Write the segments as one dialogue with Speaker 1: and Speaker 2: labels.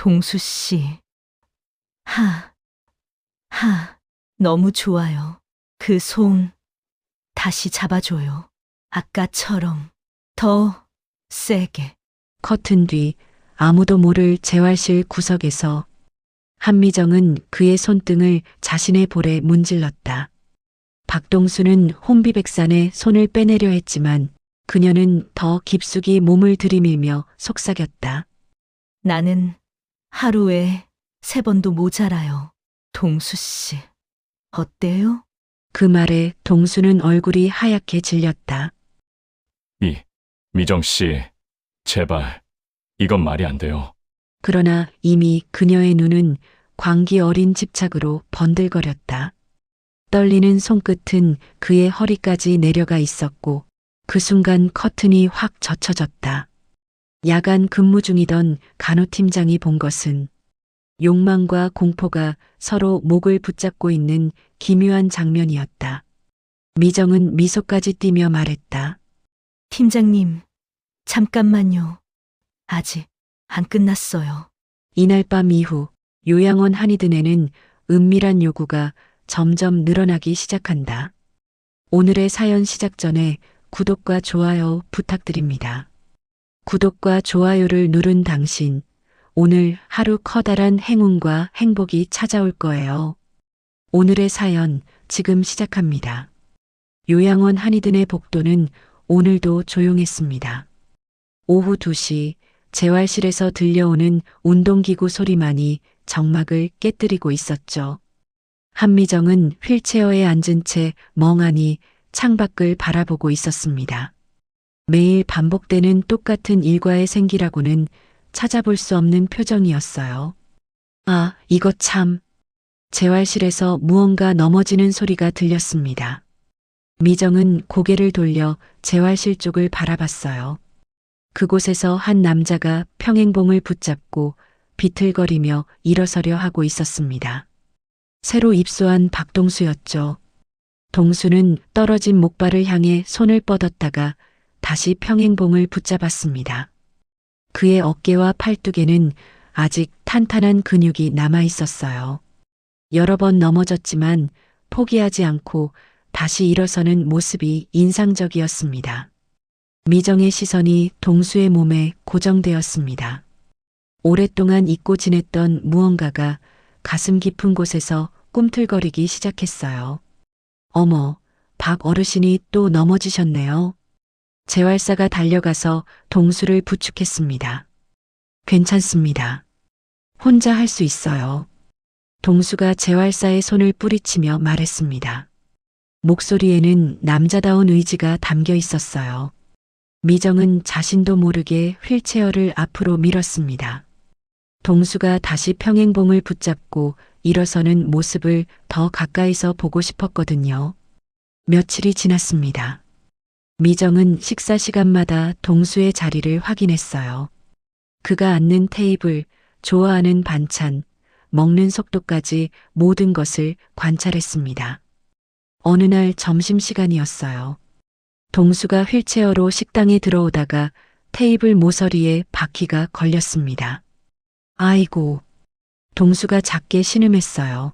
Speaker 1: 동수 씨. 너무 좋아요. 그 손 다시 잡아줘요. 아까처럼 더 세게.
Speaker 2: 커튼 뒤 아무도 모를 재활실 구석에서 한미정은 그의 손등을 자신의 볼에 문질렀다. 박동수는 혼비백산에 손을 빼내려 했지만 그녀는 더 깊숙이 몸을 들이밀며 속삭였다.
Speaker 1: 나는 하루에 3번도 모자라요. 동수 씨. 어때요?
Speaker 2: 그 말에 동수는 얼굴이 하얗게 질렸다.
Speaker 3: 미정 씨, 제발, 이건 말이 안 돼요.
Speaker 2: 그러나 이미 그녀의 눈은 광기 어린 집착으로 번들거렸다. 떨리는 손끝은 그의 허리까지 내려가 있었고 그 순간 커튼이 확 젖혀졌다. 야간 근무 중이던 간호팀장이 본 것은 욕망과 공포가 서로 목을 붙잡고 있는 기묘한 장면이었다. 미정은 미소까지 띠며 말했다.
Speaker 1: 팀장님, 잠깐만요. 아직 안 끝났어요.
Speaker 2: 이날 밤 이후 요양원 한의든에는 은밀한 요구가 점점 늘어나기 시작한다. 오늘의 사연 시작 전에 구독과 좋아요 부탁드립니다. 구독과 좋아요를 누른 당신, 오늘 하루 커다란 행운과 행복이 찾아올 거예요. 오늘의 사연 지금 시작합니다. 요양원 한의든의 복도는 오늘도 조용했습니다. 오후 2시 재활실에서 들려오는 운동기구 소리만이 정막을 깨뜨리고 있었죠. 한미정은 휠체어에 앉은 채 멍하니 창밖을 바라보고 있었습니다. 매일 반복되는 똑같은 일과의 생기라고는 찾아볼 수 없는 표정이었어요. 아, 이거 참. 재활실에서 무언가 넘어지는 소리가 들렸습니다. 미정은 고개를 돌려 재활실 쪽을 바라봤어요. 그곳에서 한 남자가 평행봉을 붙잡고 비틀거리며 일어서려 하고 있었습니다. 새로 입소한 박동수였죠. 동수는 떨어진 목발을 향해 손을 뻗었다가 다시 평행봉을 붙잡았습니다. 그의 어깨와 팔뚝에는 아직 탄탄한 근육이 남아 있었어요. 여러 번 넘어졌지만 포기하지 않고 다시 일어서는 모습이 인상적이었습니다. 미정의 시선이 동수의 몸에 고정되었습니다. 오랫동안 잊고 지냈던 무언가가 가슴 깊은 곳에서 꿈틀거리기 시작했어요. 어머, 박 어르신이 또 넘어지셨네요. 재활사가 달려가서 동수를 부축했습니다. 괜찮습니다. 혼자 할 수 있어요. 동수가 재활사의 손을 뿌리치며 말했습니다. 목소리에는 남자다운 의지가 담겨 있었어요. 미정은 자신도 모르게 휠체어를 앞으로 밀었습니다. 동수가 다시 평행봉을 붙잡고 일어서는 모습을 더 가까이서 보고 싶었거든요. 며칠이 지났습니다. 미정은 식사 시간마다 동수의 자리를 확인했어요. 그가 앉는 테이블, 좋아하는 반찬, 먹는 속도까지 모든 것을 관찰했습니다. 어느 날 점심시간이었어요. 동수가 휠체어로 식당에 들어오다가 테이블 모서리에 바퀴가 걸렸습니다. 아이고, 동수가 작게 신음했어요.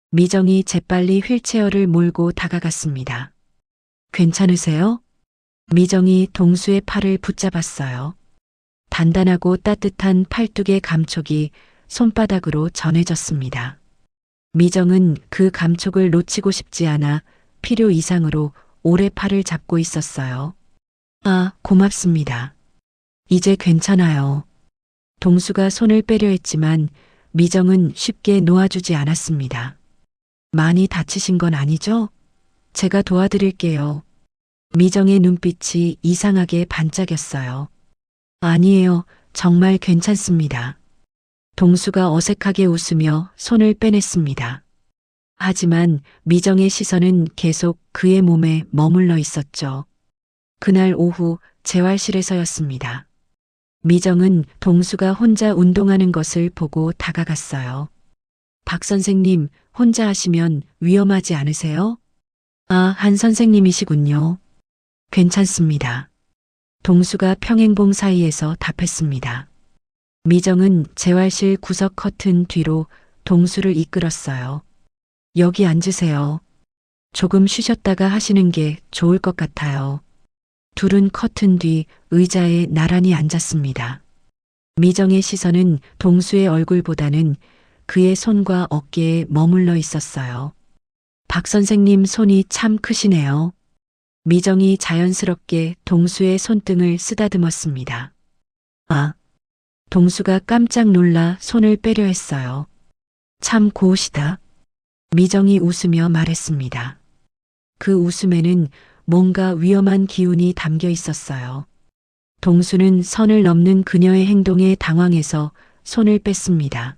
Speaker 2: 미정이 재빨리 휠체어를 몰고 다가갔습니다. 괜찮으세요? 미정이 동수의 팔을 붙잡았어요. 단단하고 따뜻한 팔뚝의 감촉이 손바닥으로 전해졌습니다. 미정은 그 감촉을 놓치고 싶지 않아 필요 이상으로 오래 팔을 잡고 있었어요. 아, 고맙습니다. 이제 괜찮아요. 동수가 손을 빼려 했지만 미정은 쉽게 놓아주지 않았습니다. 많이 다치신 건 아니죠? 제가 도와드릴게요. 미정의 눈빛이 이상하게 반짝였어요. 아니에요. 정말 괜찮습니다. 동수가 어색하게 웃으며 손을 빼냈습니다. 하지만 미정의 시선은 계속 그의 몸에 머물러 있었죠. 그날 오후 재활실에서였습니다. 미정은 동수가 혼자 운동하는 것을 보고 다가갔어요. 박 선생님, 혼자 하시면 위험하지 않으세요? 아, 한 선생님이시군요. 괜찮습니다. 동수가 평행봉 사이에서 답했습니다. 미정은 재활실 구석 커튼 뒤로 동수를 이끌었어요. 여기 앉으세요. 조금 쉬셨다가 하시는 게 좋을 것 같아요. 둘은 커튼 뒤 의자에 나란히 앉았습니다. 미정의 시선은 동수의 얼굴보다는 그의 손과 어깨에 머물러 있었어요. 박 선생님 손이 참 크시네요. 미정이 자연스럽게 동수의 손등을 쓰다듬었습니다. 아, 동수가 깜짝 놀라 손을 빼려 했어요. 참 고우시다. 미정이 웃으며 말했습니다. 그 웃음에는 뭔가 위험한 기운이 담겨 있었어요. 동수는 선을 넘는 그녀의 행동에 당황해서 손을 뺐습니다.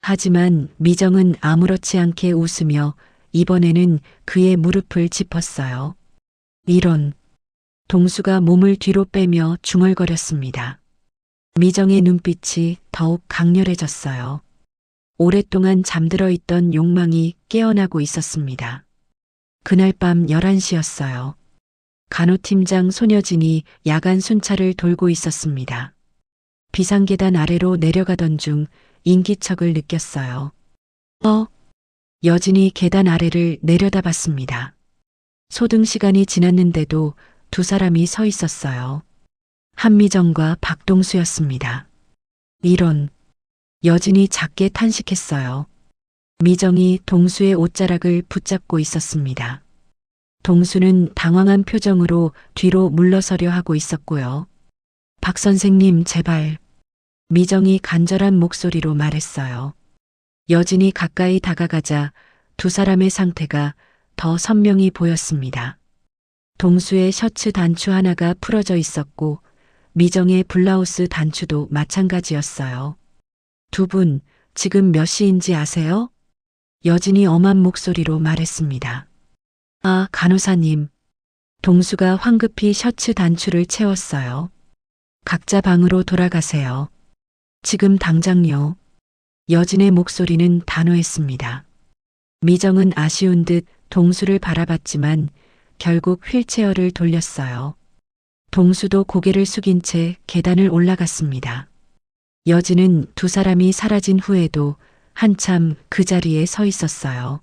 Speaker 2: 하지만 미정은 아무렇지 않게 웃으며 이번에는 그의 무릎을 짚었어요. 이런. 동수가 몸을 뒤로 빼며 중얼거렸습니다. 미정의 눈빛이 더욱 강렬해졌어요. 오랫동안 잠들어 있던 욕망이 깨어나고 있었습니다. 그날 밤 11시였어요. 간호팀장 손여진이 야간 순찰을 돌고 있었습니다. 비상계단 아래로 내려가던 중 인기척을 느꼈어요. 여진이 계단 아래를 내려다봤습니다. 소등 시간이 지났는데도 두 사람이 서 있었어요. 한미정과 박동수였습니다. 이런. 여진이 작게 탄식했어요. 미정이 동수의 옷자락을 붙잡고 있었습니다. 동수는 당황한 표정으로 뒤로 물러서려 하고 있었고요. 박 선생님, 제발. 미정이 간절한 목소리로 말했어요. 여진이 가까이 다가가자 두 사람의 상태가 더 선명히 보였습니다. 동수의 셔츠 단추 하나가 풀어져 있었고 미정의 블라우스 단추도 마찬가지였어요. 두 분, 지금 몇 시인지 아세요? 여진이 엄한 목소리로 말했습니다. 아, 간호사님. 동수가 황급히 셔츠 단추를 채웠어요. 각자 방으로 돌아가세요. 지금 당장요. 여진의 목소리는 단호했습니다. 미정은 아쉬운 듯 동수를 바라봤지만 결국 휠체어를 돌렸어요. 동수도 고개를 숙인 채 계단을 올라갔습니다. 여진은 두 사람이 사라진 후에도 한참 그 자리에 서 있었어요.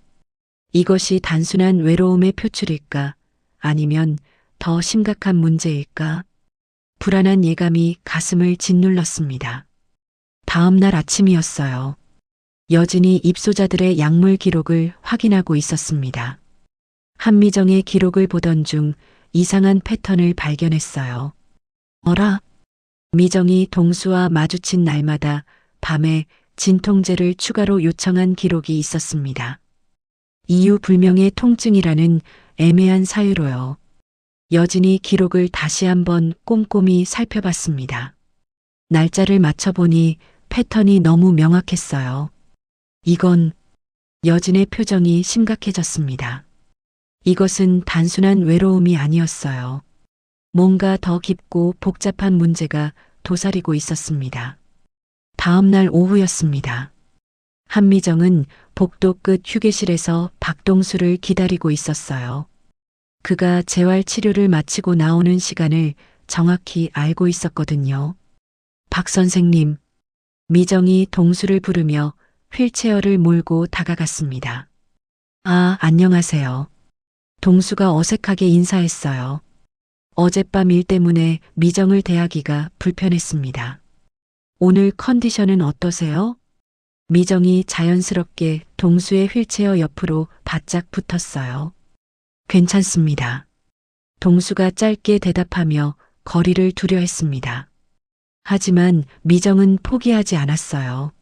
Speaker 2: 이것이 단순한 외로움의 표출일까? 아니면 더 심각한 문제일까? 불안한 예감이 가슴을 짓눌렀습니다. 다음 날 아침이었어요. 여진이 입소자들의 약물 기록을 확인하고 있었습니다. 한미정의 기록을 보던 중 이상한 패턴을 발견했어요. 어라? 미정이 동수와 마주친 날마다 밤에 진통제를 추가로 요청한 기록이 있었습니다. 이유 불명의 통증이라는 애매한 사유로요. 여진이 기록을 다시 한번 꼼꼼히 살펴봤습니다. 날짜를 맞춰보니 패턴이 너무 명확했어요. 이건. 여진의 표정이 심각해졌습니다. 이것은 단순한 외로움이 아니었어요. 뭔가 더 깊고 복잡한 문제가 도사리고 있었습니다. 다음 날 오후였습니다. 한미정은 복도 끝 휴게실에서 박동수를 기다리고 있었어요. 그가 재활 치료를 마치고 나오는 시간을 정확히 알고 있었거든요. 박 선생님. 미정이 동수를 부르며 휠체어를 몰고 다가갔습니다. 아, 안녕하세요. 동수가 어색하게 인사했어요. 어젯밤 일 때문에 미정을 대하기가 불편했습니다. 오늘 컨디션은 어떠세요? 미정이 자연스럽게 동수의 휠체어 옆으로 바짝 붙었어요. 괜찮습니다. 동수가 짧게 대답하며 거리를 두려 했습니다. 하지만 미정은 포기하지 않았어요.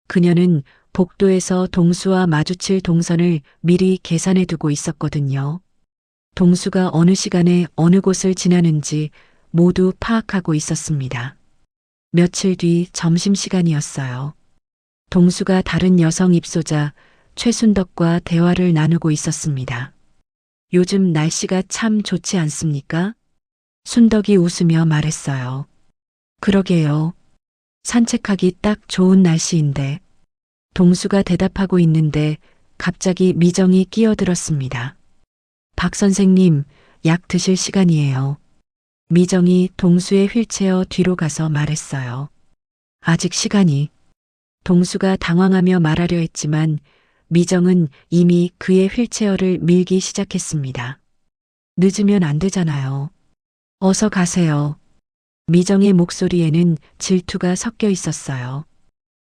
Speaker 2: 그녀는 복도에서 동수와 마주칠 동선을 미리 계산해 두고 있었거든요. 동수가 어느 시간에 어느 곳을 지나는지 모두 파악하고 있었습니다. 며칠 뒤 점심시간이었어요. 동수가 다른 여성 입소자 최순덕과 대화를 나누고 있었습니다. 요즘 날씨가 참 좋지 않습니까? 순덕이 웃으며 말했어요. 그러게요. 산책하기 딱 좋은 날씨인데. 동수가 대답하고 있는데 갑자기 미정이 끼어들었습니다. 박 선생님, 약 드실 시간이에요. 미정이 동수의 휠체어 뒤로 가서 말했어요. 아직 시간이. 동수가 당황하며 말하려 했지만 미정은 이미 그의 휠체어를 밀기 시작했습니다. 늦으면 안 되잖아요. 어서 가세요. 미정의 목소리에는 질투가 섞여 있었어요.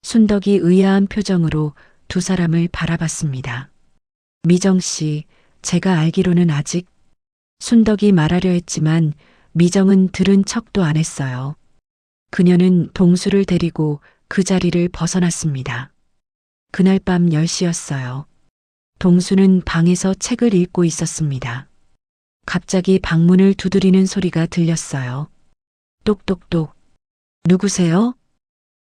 Speaker 2: 순덕이 의아한 표정으로 두 사람을 바라봤습니다. 미정 씨, 제가 알기로는 아직. 순덕이 말하려 했지만 미정은 들은 척도 안 했어요. 그녀는 동수를 데리고 그 자리를 벗어났습니다. 그날 밤 10시였어요. 동수는 방에서 책을 읽고 있었습니다. 갑자기 방문을 두드리는 소리가 들렸어요. 똑똑똑. 누구세요?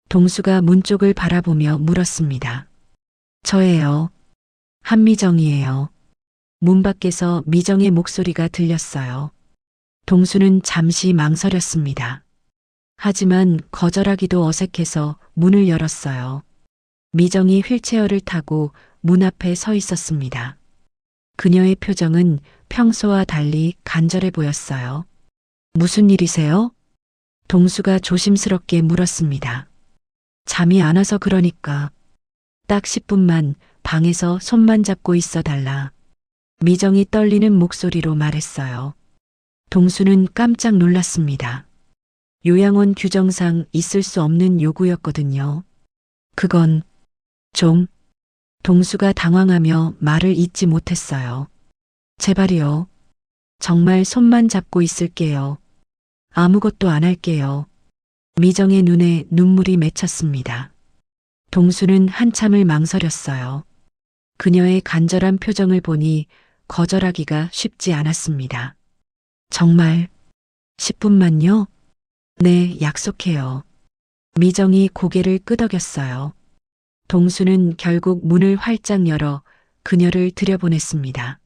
Speaker 2: 동수가 문 쪽을 바라보며 물었습니다. 저예요. 한미정이에요. 문 밖에서 미정의 목소리가 들렸어요. 동수는 잠시 망설였습니다. 하지만 거절하기도 어색해서 문을 열었어요. 미정이 휠체어를 타고 문 앞에 서 있었습니다. 그녀의 표정은 평소와 달리 간절해 보였어요. 무슨 일이세요? 동수가 조심스럽게 물었습니다. 잠이 안 와서 그러니까. 딱 10분만 방에서 손만 잡고 있어 달라. 미정이 떨리는 목소리로 말했어요. 동수는 깜짝 놀랐습니다. 요양원 규정상 있을 수 없는 요구였거든요. 그건 좀. 동수가 당황하며 말을 잇지 못했어요. 제발이요. 정말 손만 잡고 있을게요. 아무것도 안 할게요. 미정의 눈에 눈물이 맺혔습니다. 동수는 한참을 망설였어요. 그녀의 간절한 표정을 보니 거절하기가 쉽지 않았습니다. 정말 10분만요? 네, 약속해요. 미정이 고개를 끄덕였어요. 동수는 결국 문을 활짝 열어 그녀를 들여보냈습니다.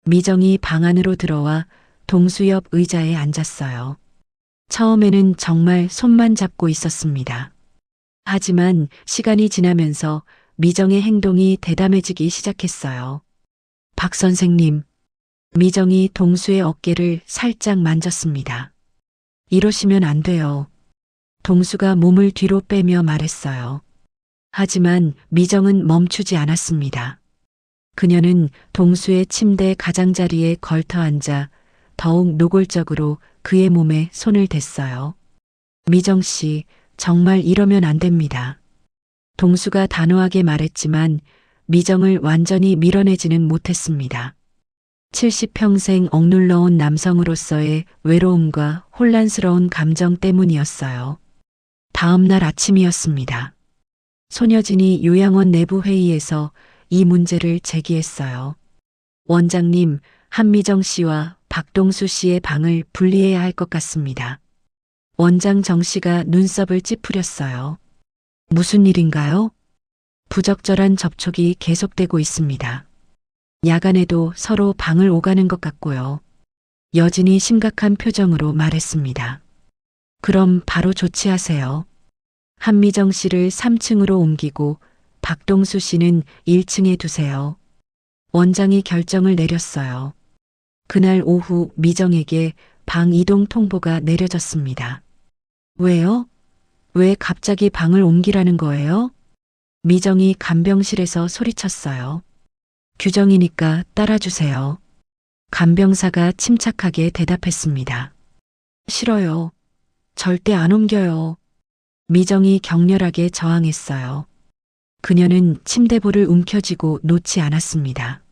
Speaker 2: 미정이 방 안으로 들어와 동수 옆 의자에 앉았어요. 처음에는 정말 손만 잡고 있었습니다. 하지만 시간이 지나면서 미정의 행동이 대담해지기 시작했어요. 박 선생님, 미정이 동수의 어깨를 살짝 만졌습니다. 이러시면 안 돼요. 동수가 몸을 뒤로 빼며 말했어요. 하지만 미정은 멈추지 않았습니다. 그녀는 동수의 침대 가장자리에 걸터 앉아 더욱 노골적으로 그의 몸에 손을 댔어요. 미정 씨, 정말 이러면 안 됩니다. 동수가 단호하게 말했지만 미정을 완전히 밀어내지는 못했습니다. 70평생 억눌러온 남성으로서의 외로움과 혼란스러운 감정 때문이었어요. 다음 날 아침이었습니다. 소녀진이 요양원 내부 회의에서 이 문제를 제기했어요. 원장님, 한미정 씨와 박동수 씨의 방을 분리해야 할 것 같습니다. 원장 정 씨가 눈썹을 찌푸렸어요. 무슨 일인가요? 부적절한 접촉이 계속되고 있습니다. 야간에도 서로 방을 오가는 것 같고요. 여진이 심각한 표정으로 말했습니다. 그럼 바로 조치하세요. 한미정 씨를 3층으로 옮기고 박동수 씨는 1층에 두세요. 원장이 결정을 내렸어요. 그날 오후 미정에게 방 이동 통보가 내려졌습니다. 왜요? 왜 갑자기 방을 옮기라는 거예요? 미정이 간병실에서 소리쳤어요. 규정이니까 따라주세요. 간병사가 침착하게 대답했습니다. 싫어요. 절대 안 옮겨요. 미정이 격렬하게 저항했어요. 그녀는 침대볼을 움켜쥐고 놓지 않았습니다.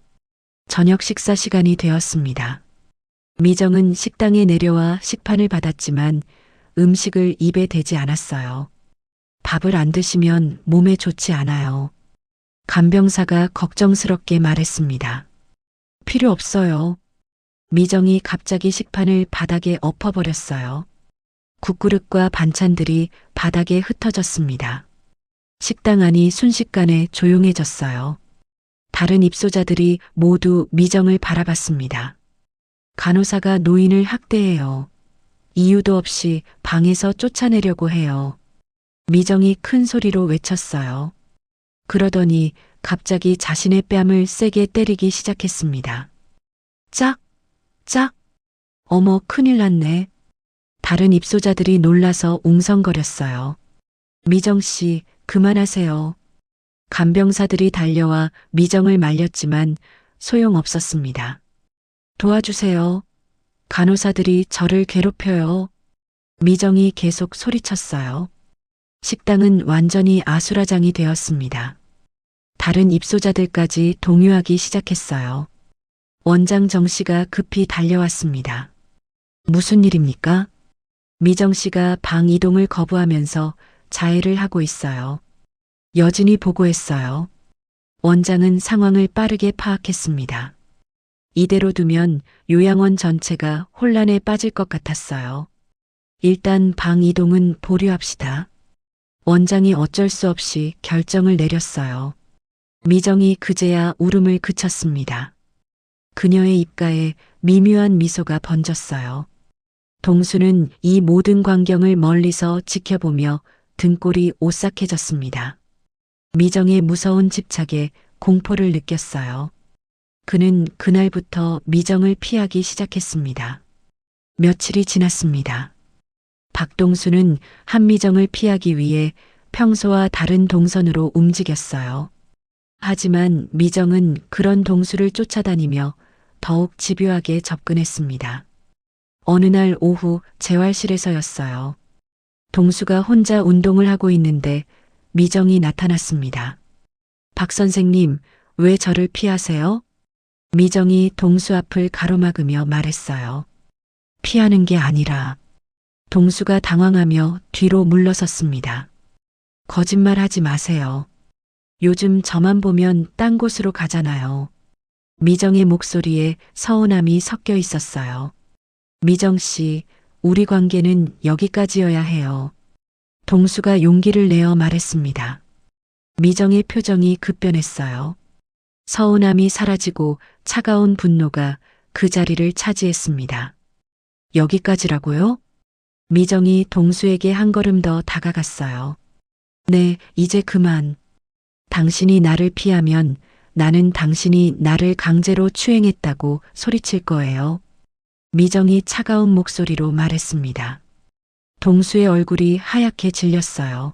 Speaker 2: 저녁 식사 시간이 되었습니다. 미정은 식당에 내려와 식판을 받았지만 음식을 입에 대지 않았어요. 밥을 안 드시면 몸에 좋지 않아요. 간병사가 걱정스럽게 말했습니다. 필요 없어요. 미정이 갑자기 식판을 바닥에 엎어버렸어요. 국그릇과 반찬들이 바닥에 흩어졌습니다. 식당 안이 순식간에 조용해졌어요. 다른 입소자들이 모두 미정을 바라봤습니다. 간호사가 노인을 학대해요. 이유도 없이 방에서 쫓아내려고 해요. 미정이 큰 소리로 외쳤어요. 그러더니 갑자기 자신의 뺨을 세게 때리기 시작했습니다. 짝! 짝! 어머, 큰일 났네. 다른 입소자들이 놀라서 웅성거렸어요. 미정 씨, 그만하세요. 간병사들이 달려와 미정을 말렸지만 소용없었습니다. 도와주세요. 간호사들이 저를 괴롭혀요. 미정이 계속 소리쳤어요. 식당은 완전히 아수라장이 되었습니다. 다른 입소자들까지 동요하기 시작했어요. 원장 정 씨가 급히 달려왔습니다. 무슨 일입니까? 미정 씨가 방 이동을 거부하면서 자해를 하고 있어요. 여진이 보고했어요. 원장은 상황을 빠르게 파악했습니다. 이대로 두면 요양원 전체가 혼란에 빠질 것 같았어요. 일단 방 이동은 보류합시다. 원장이 어쩔 수 없이 결정을 내렸어요. 미정이 그제야 울음을 그쳤습니다. 그녀의 입가에 미묘한 미소가 번졌어요. 동수는 이 모든 광경을 멀리서 지켜보며 등골이 오싹해졌습니다. 미정의 무서운 집착에 공포를 느꼈어요. 그는 그날부터 미정을 피하기 시작했습니다. 며칠이 지났습니다. 박동수는 한미정을 피하기 위해 평소와 다른 동선으로 움직였어요. 하지만 미정은 그런 동수를 쫓아다니며 더욱 집요하게 접근했습니다. 어느 날 오후 재활실에서였어요. 동수가 혼자 운동을 하고 있는데 미정이 나타났습니다. 박 선생님, 왜 저를 피하세요? 미정이 동수 앞을 가로막으며 말했어요. 피하는 게 아니라. 동수가 당황하며 뒤로 물러섰습니다. 거짓말하지 마세요. 요즘 저만 보면 딴 곳으로 가잖아요. 미정의 목소리에 서운함이 섞여 있었어요. 미정 씨, 우리 관계는 여기까지여야 해요. 동수가 용기를 내어 말했습니다. 미정의 표정이 급변했어요. 서운함이 사라지고 차가운 분노가 그 자리를 차지했습니다. 여기까지라고요? 미정이 동수에게 한 걸음 더 다가갔어요. 네, 이제 그만. 당신이 나를 피하면 나는 당신이 나를 강제로 추행했다고 소리칠 거예요. 미정이 차가운 목소리로 말했습니다. 동수의 얼굴이 하얗게 질렸어요.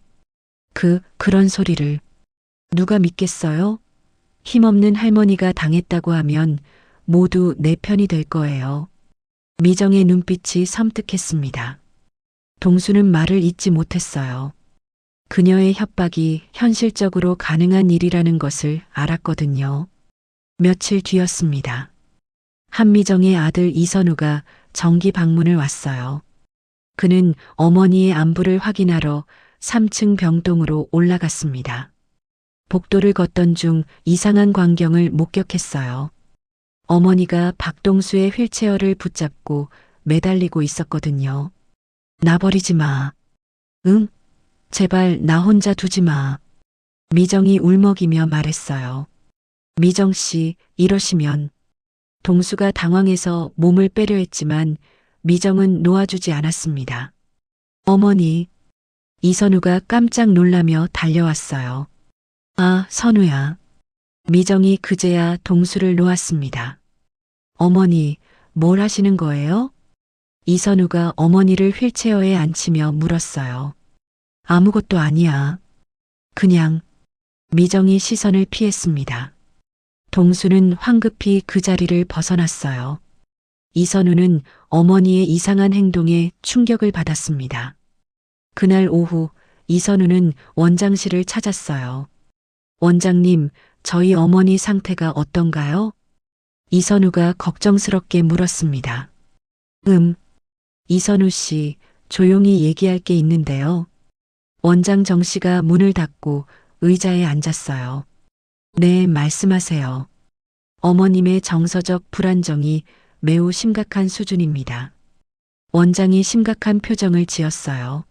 Speaker 2: 그런 소리를 누가 믿겠어요? 힘없는 할머니가 당했다고 하면 모두 내 편이 될 거예요. 미정의 눈빛이 섬뜩했습니다. 동수는 말을 잇지 못했어요. 그녀의 협박이 현실적으로 가능한 일이라는 것을 알았거든요. 며칠 뒤였습니다. 한미정의 아들 이선우가 정기 방문을 왔어요. 그는 어머니의 안부를 확인하러 3층 병동으로 올라갔습니다. 복도를 걷던 중 이상한 광경을 목격했어요. 어머니가 박동수의 휠체어를 붙잡고 매달리고 있었거든요. 나 버리지 마. 응? 제발 나 혼자 두지 마. 미정이 울먹이며 말했어요. 미정 씨, 이러시면. 동수가 당황해서 몸을 빼려 했지만 미정은 놓아주지 않았습니다. 어머니. 이선우가 깜짝 놀라며 달려왔어요. 아, 선우야. 미정이 그제야 동수를 놓았습니다. 어머니, 뭘 하시는 거예요? 이선우가 어머니를 휠체어에 앉히며 물었어요. 아무것도 아니야. 그냥. 미정이 시선을 피했습니다. 동수는 황급히 그 자리를 벗어났어요. 이선우는 어머니의 이상한 행동에 충격을 받았습니다. 그날 오후 이선우는 원장실을 찾았어요. 원장님, 저희 어머니 상태가 어떤가요? 이선우가 걱정스럽게 물었습니다. 이선우 씨, 조용히 얘기할 게 있는데요. 원장 정 씨가 문을 닫고 의자에 앉았어요. 네, 말씀하세요. 어머님의 정서적 불안정이 매우 심각한 수준입니다. 원장이 심각한 표정을 지었어요.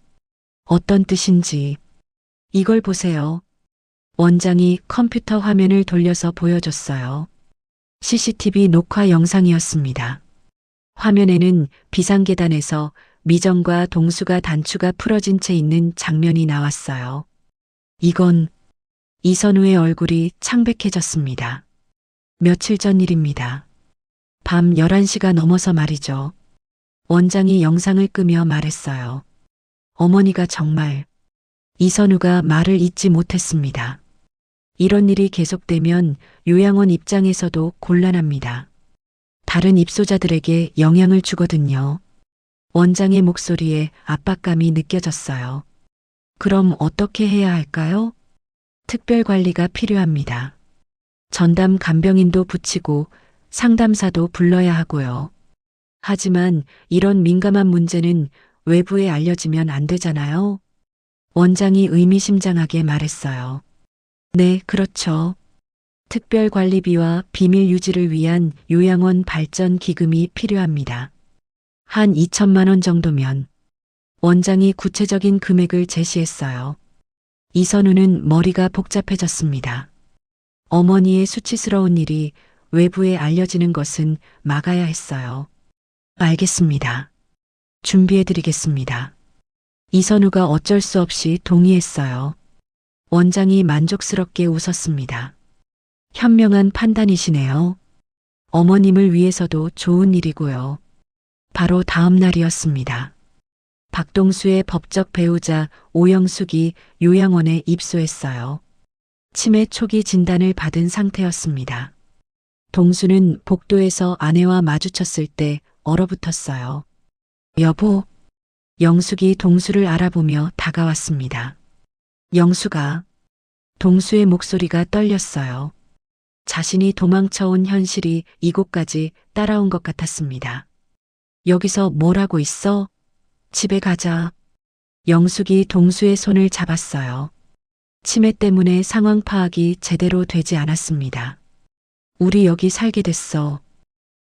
Speaker 2: 어떤 뜻인지. 이걸 보세요. 원장이 컴퓨터 화면을 돌려서 보여줬어요. CCTV 녹화 영상이었습니다. 화면에는 비상계단에서 미정과 동수가 단추가 풀어진 채 있는 장면이 나왔어요. 이건 이선우의 얼굴이 창백해졌습니다. 며칠 전 일입니다. 밤 11시가 넘어서 말이죠. 원장이 영상을 끄며 말했어요. 어머니가 정말 이선우가 말을 잇지 못했습니다. 이런 일이 계속되면 요양원 입장에서도 곤란합니다. 다른 입소자들에게 영향을 주거든요. 원장의 목소리에 압박감이 느껴졌어요. 그럼 어떻게 해야 할까요? 특별 관리가 필요합니다. 전담 간병인도 붙이고 상담사도 불러야 하고요. 하지만 이런 민감한 문제는 외부에 알려지면 안 되잖아요. 원장이 의미심장하게 말했어요. 네, 그렇죠. 특별 관리비와 비밀 유지를 위한 요양원 발전 기금이 필요합니다. 한 2천만 원 정도면. 원장이 구체적인 금액을 제시했어요. 이선우는 머리가 복잡해졌습니다. 어머니의 수치스러운 일이 외부에 알려지는 것은 막아야 했어요. 알겠습니다. 준비해드리겠습니다. 이선우가 어쩔 수 없이 동의했어요. 원장이 만족스럽게 웃었습니다. 현명한 판단이시네요. 어머님을 위해서도 좋은 일이고요. 바로 다음 날이었습니다. 박동수의 법적 배우자 오영숙이 요양원에 입소했어요. 치매 초기 진단을 받은 상태였습니다. 동수는 복도에서 아내와 마주쳤을 때 얼어붙었어요. 여보, 영숙이 동수를 알아보며 다가왔습니다. 영숙아, 동수의 목소리가 떨렸어요. 자신이 도망쳐온 현실이 이곳까지 따라온 것 같았습니다. 여기서 뭘 하고 있어? 집에 가자. 영숙이 동수의 손을 잡았어요. 치매 때문에 상황 파악이 제대로 되지 않았습니다. 우리 여기 살게 됐어.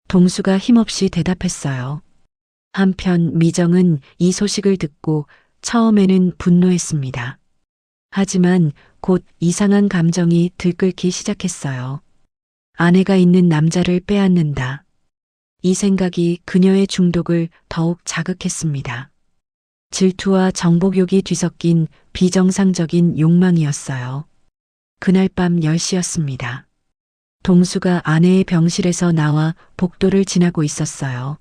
Speaker 2: 동수가 힘없이 대답했어요. 한편 미정은 이 소식을 듣고 처음에는 분노했습니다. 하지만 곧 이상한 감정이 들끓기 시작했어요. 아내가 있는 남자를 빼앗는다. 이 생각이 그녀의 중독을 더욱 자극했습니다. 질투와 정복욕이 뒤섞인 비정상적인 욕망이었어요. 그날 밤 10시였습니다. 동수가 아내의 병실에서 나와 복도를 지나고 있었어요.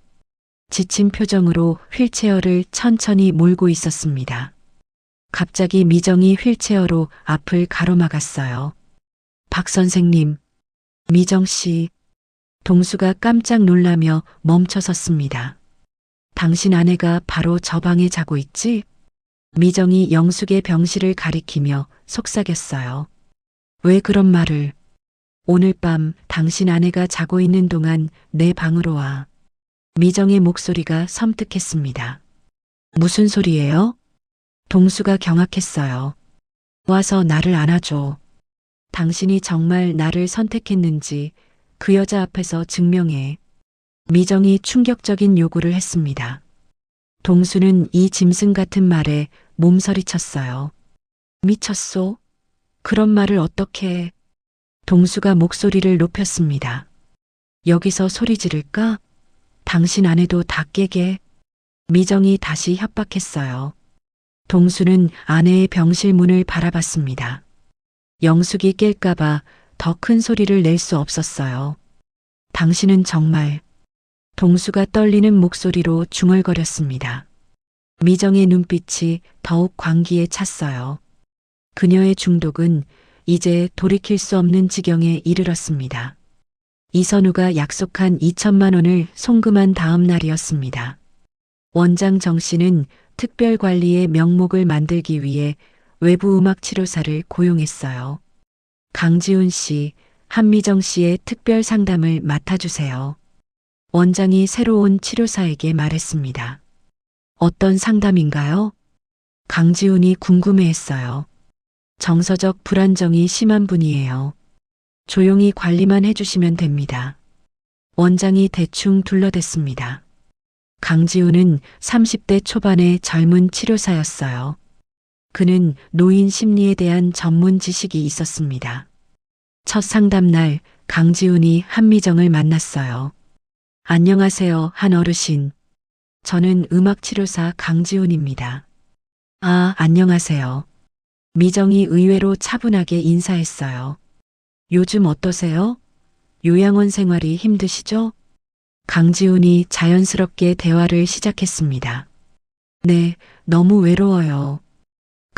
Speaker 2: 지친 표정으로 휠체어를 천천히 몰고 있었습니다. 갑자기 미정이 휠체어로 앞을 가로막았어요. 박 선생님, 미정 씨. 동수가 깜짝 놀라며 멈춰섰습니다. 당신 아내가 바로 저 방에 자고 있지? 미정이 영숙의 병실을 가리키며 속삭였어요. 왜 그런 말을? 오늘 밤 당신 아내가 자고 있는 동안 내 방으로 와. 미정의 목소리가 섬뜩했습니다. 무슨 소리예요? 동수가 경악했어요. 와서 나를 안아줘. 당신이 정말 나를 선택했는지 그 여자 앞에서 증명해. 미정이 충격적인 요구를 했습니다. 동수는 이 짐승 같은 말에 몸서리쳤어요. 미쳤소? 그런 말을 어떻게 해? 동수가 목소리를 높였습니다. 여기서 소리 지를까? 당신 아내도 다 깨게. 미정이 다시 협박했어요. 동수는 아내의 병실 문을 바라봤습니다. 영숙이 깰까봐 더 큰 소리를 낼 수 없었어요. 당신은 정말. 동수가 떨리는 목소리로 중얼거렸습니다. 미정의 눈빛이 더욱 광기에 찼어요. 그녀의 중독은 이제 돌이킬 수 없는 지경에 이르렀습니다. 이선우가 약속한 2천만 원을 송금한 다음 날이었습니다. 원장 정 씨는 특별관리의 명목을 만들기 위해 외부 음악 치료사를 고용했어요. 강지훈 씨, 한미정 씨의 특별 상담을 맡아주세요. 원장이 새로운 치료사에게 말했습니다. 어떤 상담인가요? 강지훈이 궁금해했어요. 정서적 불안정이 심한 분이에요. 조용히 관리만 해주시면 됩니다. 원장이 대충 둘러댔습니다. 강지훈은 30대 초반의 젊은 치료사였어요. 그는 노인 심리에 대한 전문 지식이 있었습니다. 첫 상담날 강지훈이 한미정을 만났어요. 안녕하세요, 한 어르신. 저는 음악치료사 강지훈입니다. 아, 안녕하세요. 미정이 의외로 차분하게 인사했어요. 요즘 어떠세요? 요양원 생활이 힘드시죠? 강지훈이 자연스럽게 대화를 시작했습니다. 네, 너무 외로워요.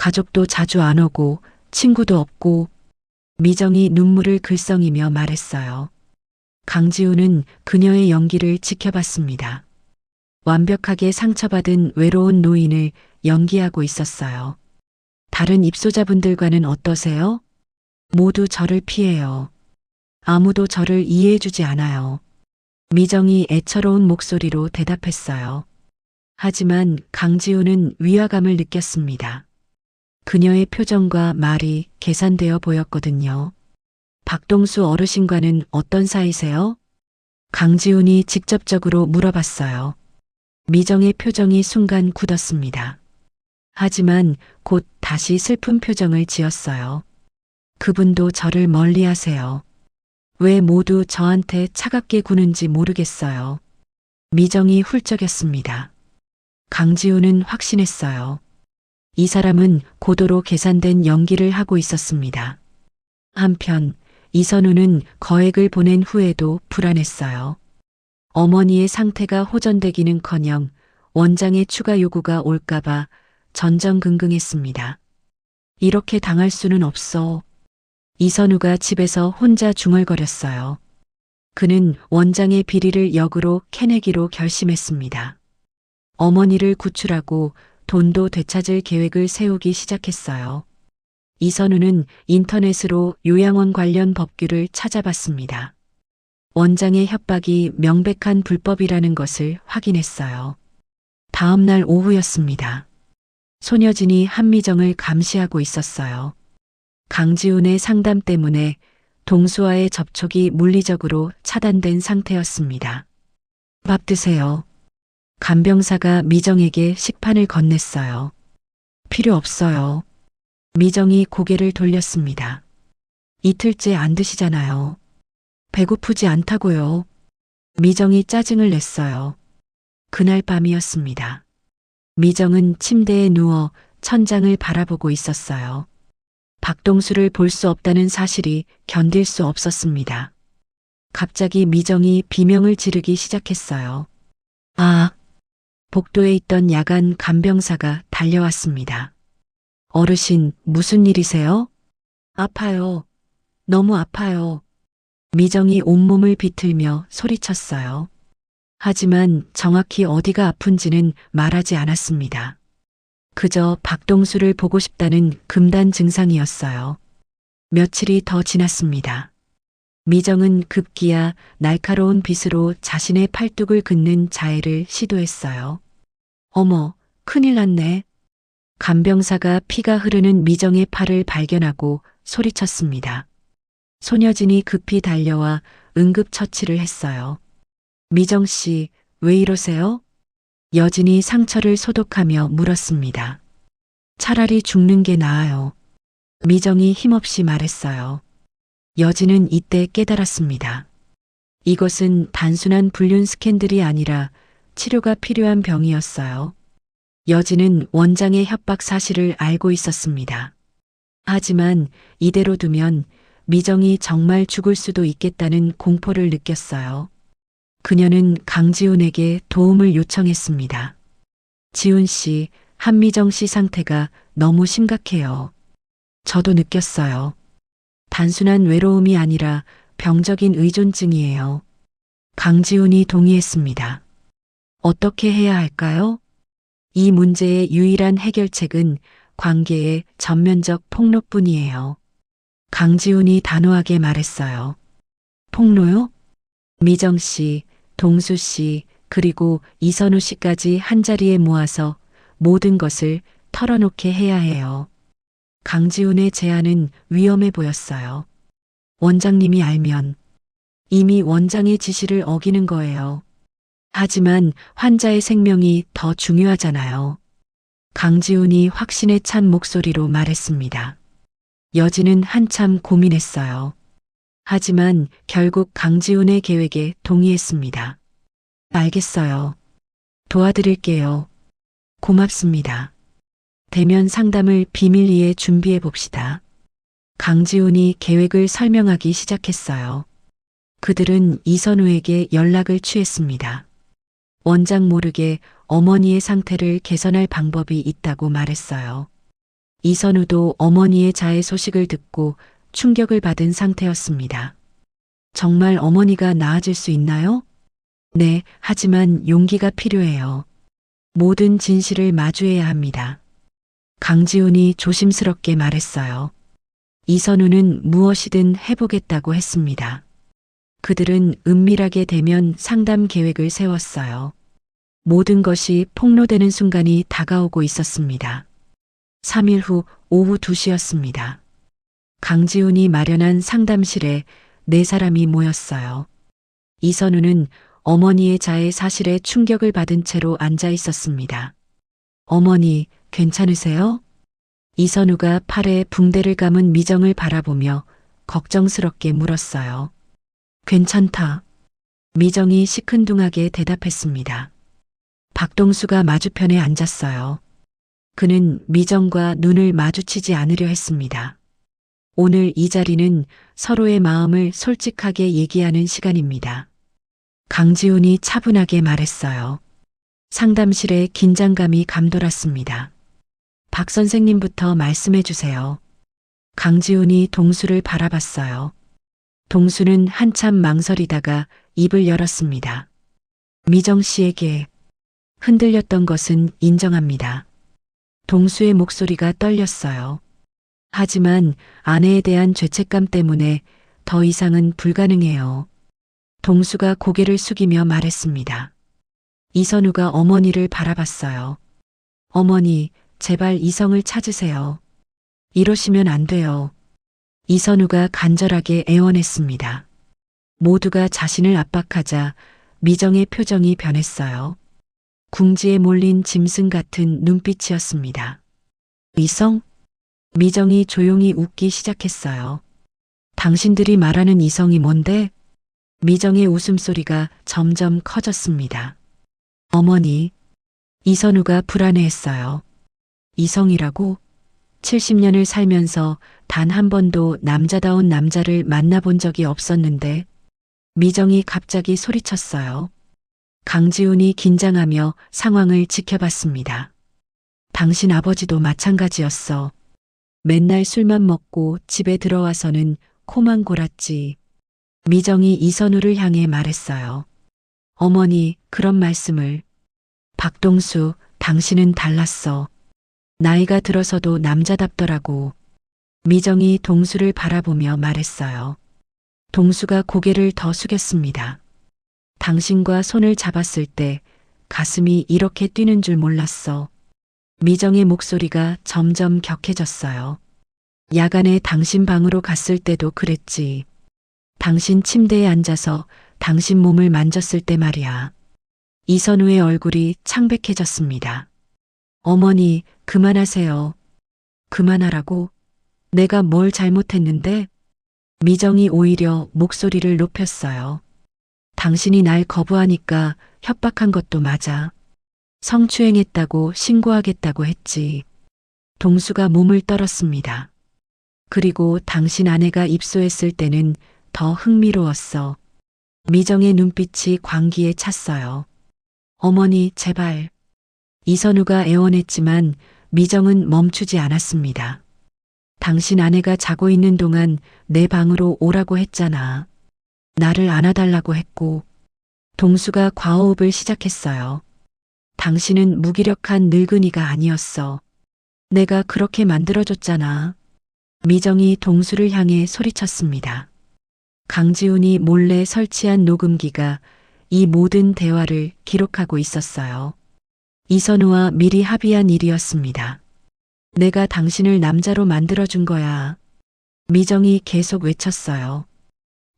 Speaker 2: 가족도 자주 안 오고 친구도 없고. 미정이 눈물을 글썽이며 말했어요. 강지우는 그녀의 연기를 지켜봤습니다. 완벽하게 상처받은 외로운 노인을 연기하고 있었어요. 다른 입소자분들과는 어떠세요? 모두 저를 피해요. 아무도 저를 이해해주지 않아요. 미정이 애처로운 목소리로 대답했어요. 하지만 강지우는 위화감을 느꼈습니다. 그녀의 표정과 말이 계산되어 보였거든요. 박동수 어르신과는 어떤 사이세요? 강지훈이 직접적으로 물어봤어요. 미정의 표정이 순간 굳었습니다. 하지만 곧 다시 슬픈 표정을 지었어요. 그분도 저를 멀리 하세요. 왜 모두 저한테 차갑게 구는지 모르겠어요. 미정이 훌쩍였습니다. 강지훈은 확신했어요. 이 사람은 고도로 계산된 연기를 하고 있었습니다. 한편 이선우는 거액을 보낸 후에도 불안했어요. 어머니의 상태가 호전되기는커녕 원장의 추가 요구가 올까봐 전전긍긍했습니다. 이렇게 당할 수는 없어. 이선우가 집에서 혼자 중얼거렸어요. 그는 원장의 비리를 역으로 캐내기로 결심했습니다. 어머니를 구출하고 돈도 되찾을 계획을 세우기 시작했어요. 이선우는 인터넷으로 요양원 관련 법규를 찾아봤습니다. 원장의 협박이 명백한 불법이라는 것을 확인했어요. 다음 날 오후였습니다. 소녀진이 한미정을 감시하고 있었어요. 강지훈의 상담 때문에 동수와의 접촉이 물리적으로 차단된 상태였습니다. 밥 드세요. 간병사가 미정에게 식판을 건넸어요. 필요 없어요. 미정이 고개를 돌렸습니다. 이틀째 안 드시잖아요. 배고프지 않다고요. 미정이 짜증을 냈어요. 그날 밤이었습니다. 미정은 침대에 누워 천장을 바라보고 있었어요. 박동수를 볼 수 없다는 사실이 견딜 수 없었습니다. 갑자기 미정이 비명을 지르기 시작했어요. 아! 복도에 있던 야간 간병사가 달려왔습니다. 어르신, 무슨 일이세요? 아파요. 너무 아파요. 미정이 온몸을 비틀며 소리쳤어요. 하지만 정확히 어디가 아픈지는 말하지 않았습니다. 그저 박동수를 보고 싶다는 금단 증상이었어요. 며칠이 더 지났습니다. 미정은 급기야 날카로운 빗으로 자신의 팔뚝을 긋는 자해를 시도했어요. 어머, 큰일 났네. 간병사가 피가 흐르는 미정의 팔을 발견하고 소리쳤습니다. 소녀진이 급히 달려와 응급처치를 했어요. 미정 씨, 왜 이러세요? 여진이 상처를 소독하며 물었습니다. 차라리 죽는 게 나아요. 미정이 힘없이 말했어요. 여진은 이때 깨달았습니다. 이것은 단순한 불륜 스캔들이 아니라 치료가 필요한 병이었어요. 여진은 원장의 협박 사실을 알고 있었습니다. 하지만 이대로 두면 미정이 정말 죽을 수도 있겠다는 공포를 느꼈어요. 그녀는 강지훈에게 도움을 요청했습니다. 지훈 씨, 한미정 씨 상태가 너무 심각해요. 저도 느꼈어요. 단순한 외로움이 아니라 병적인 의존증이에요. 강지훈이 동의했습니다. 어떻게 해야 할까요? 이 문제의 유일한 해결책은 관계의 전면적 폭로뿐이에요. 강지훈이 단호하게 말했어요. 폭로요? 미정 씨, 동수 씨, 그리고 이선우 씨까지 한자리에 모아서 모든 것을 털어놓게 해야 해요. 강지훈의 제안은 위험해 보였어요. 원장님이 알면 이미 원장의 지시를 어기는 거예요. 하지만 환자의 생명이 더 중요하잖아요. 강지훈이 확신에 찬 목소리로 말했습니다. 여진은 한참 고민했어요. 하지만 결국 강지훈의 계획에 동의했습니다. 알겠어요. 도와드릴게요. 고맙습니다. 대면 상담을 비밀리에 준비해 봅시다. 강지훈이 계획을 설명하기 시작했어요. 그들은 이선우에게 연락을 취했습니다. 원장 모르게 어머니의 상태를 개선할 방법이 있다고 말했어요. 이선우도 어머니의 자해 소식을 듣고 충격을 받은 상태였습니다. 정말 어머니가 나아질 수 있나요? 네, 하지만 용기가 필요해요. 모든 진실을 마주해야 합니다. 강지훈이 조심스럽게 말했어요. 이선우는 무엇이든 해보겠다고 했습니다. 그들은 은밀하게 대면 상담 계획을 세웠어요. 모든 것이 폭로되는 순간이 다가오고 있었습니다. 3일 후 오후 2시였습니다. 강지훈이 마련한 상담실에 4사람이 모였어요. 이선우는 어머니의 자해 사실에 충격을 받은 채로 앉아 있었습니다. 어머니, 괜찮으세요? 이선우가 팔에 붕대를 감은 미정을 바라보며 걱정스럽게 물었어요. 괜찮다. 미정이 시큰둥하게 대답했습니다. 박동수가 맞은편에 앉았어요. 그는 미정과 눈을 마주치지 않으려 했습니다. 오늘 이 자리는 서로의 마음을 솔직하게 얘기하는 시간입니다. 강지훈이 차분하게 말했어요. 상담실에 긴장감이 감돌았습니다. 박 선생님부터 말씀해 주세요. 강지훈이 동수를 바라봤어요. 동수는 한참 망설이다가 입을 열었습니다. 미정 씨에게 흔들렸던 것은 인정합니다. 동수의 목소리가 떨렸어요. 하지만 아내에 대한 죄책감 때문에 더 이상은 불가능해요. 동수가 고개를 숙이며 말했습니다. 이선우가 어머니를 바라봤어요. 어머니, 제발 이성을 찾으세요. 이러시면 안 돼요. 이선우가 간절하게 애원했습니다. 모두가 자신을 압박하자 미정의 표정이 변했어요. 궁지에 몰린 짐승 같은 눈빛이었습니다. 이성? 미정이 조용히 웃기 시작했어요. 당신들이 말하는 이성이 뭔데? 미정의 웃음소리가 점점 커졌습니다. 어머니, 이선우가 불안해했어요. 이성이라고? 70년을 살면서 단 한 번도 남자다운 남자를 만나본 적이 없었는데 미정이 갑자기 소리쳤어요. 강지훈이 긴장하며 상황을 지켜봤습니다. 당신 아버지도 마찬가지였어. 맨날 술만 먹고 집에 들어와서는 코만 골았지. 미정이 이선우를 향해 말했어요. 어머니, 그런 말씀을. 박동수, 당신은 달랐어. 나이가 들어서도 남자답더라고. 미정이 동수를 바라보며 말했어요. 동수가 고개를 더 숙였습니다. 당신과 손을 잡았을 때 가슴이 이렇게 뛰는 줄 몰랐어. 미정의 목소리가 점점 격해졌어요. 야간에 당신 방으로 갔을 때도 그랬지. 당신 침대에 앉아서 당신 몸을 만졌을 때 말이야. 이선우의 얼굴이 창백해졌습니다. 어머니, 그만하세요. 그만하라고? 내가 뭘 잘못했는데? 미정이 오히려 목소리를 높였어요. 당신이 날 거부하니까 협박한 것도 맞아. 성추행했다고 신고하겠다고 했지. 동수가 몸을 떨었습니다. 그리고 당신 아내가 입소했을 때는 더 흥미로웠어. 미정의 눈빛이 광기에 찼어요. 어머니, 제발. 이선우가 애원했지만 미정은 멈추지 않았습니다. 당신 아내가 자고 있는 동안 내 방으로 오라고 했잖아. 나를 안아달라고 했고. 동수가 과호흡을 시작했어요. 당신은 무기력한 늙은이가 아니었어. 내가 그렇게 만들어줬잖아. 미정이 동수를 향해 소리쳤습니다. 강지훈이 몰래 설치한 녹음기가 이 모든 대화를 기록하고 있었어요. 이선우와 미리 합의한 일이었습니다. 내가 당신을 남자로 만들어준 거야. 미정이 계속 외쳤어요.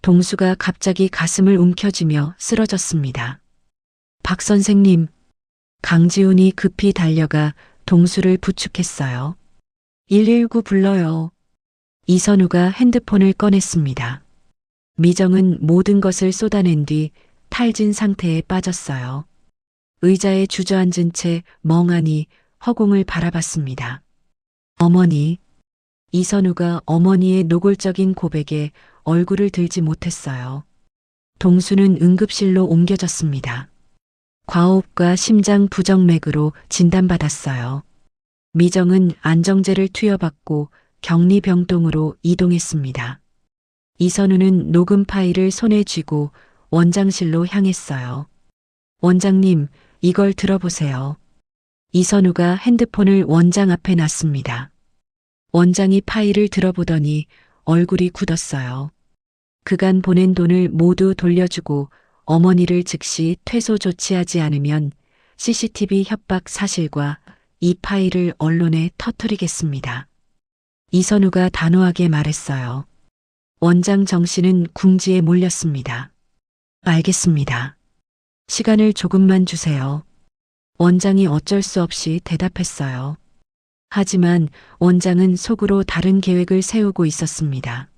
Speaker 2: 동수가 갑자기 가슴을 움켜쥐며 쓰러졌습니다. 박 선생님, 강지훈이 급히 달려가 동수를 부축했어요. 119 불러요. 이선우가 핸드폰을 꺼냈습니다. 미정은 모든 것을 쏟아낸 뒤 탈진 상태에 빠졌어요. 의자에 주저앉은 채 멍하니 허공을 바라봤습니다. 어머니, 이선우가 어머니의 노골적인 고백에 얼굴을 들지 못했어요. 동수는 응급실로 옮겨졌습니다. 과호흡과 심장 부정맥으로 진단받았어요. 미정은 안정제를 투여받고 격리병동으로 이동했습니다. 이선우는 녹음 파일을 손에 쥐고 원장실로 향했어요. 원장님, 이걸 들어보세요. 이선우가 핸드폰을 원장 앞에 놨습니다. 원장이 파일을 들어보더니 얼굴이 굳었어요. 그간 보낸 돈을 모두 돌려주고 어머니를 즉시 퇴소 조치하지 않으면 CCTV 협박 사실과 이 파일을 언론에 터뜨리겠습니다. 이선우가 단호하게 말했어요. 원장 정 씨는 궁지에 몰렸습니다. 알겠습니다. 시간을 조금만 주세요. 원장이 어쩔 수 없이 대답했어요. 하지만 원장은 속으로 다른 계획을 세우고 있었습니다.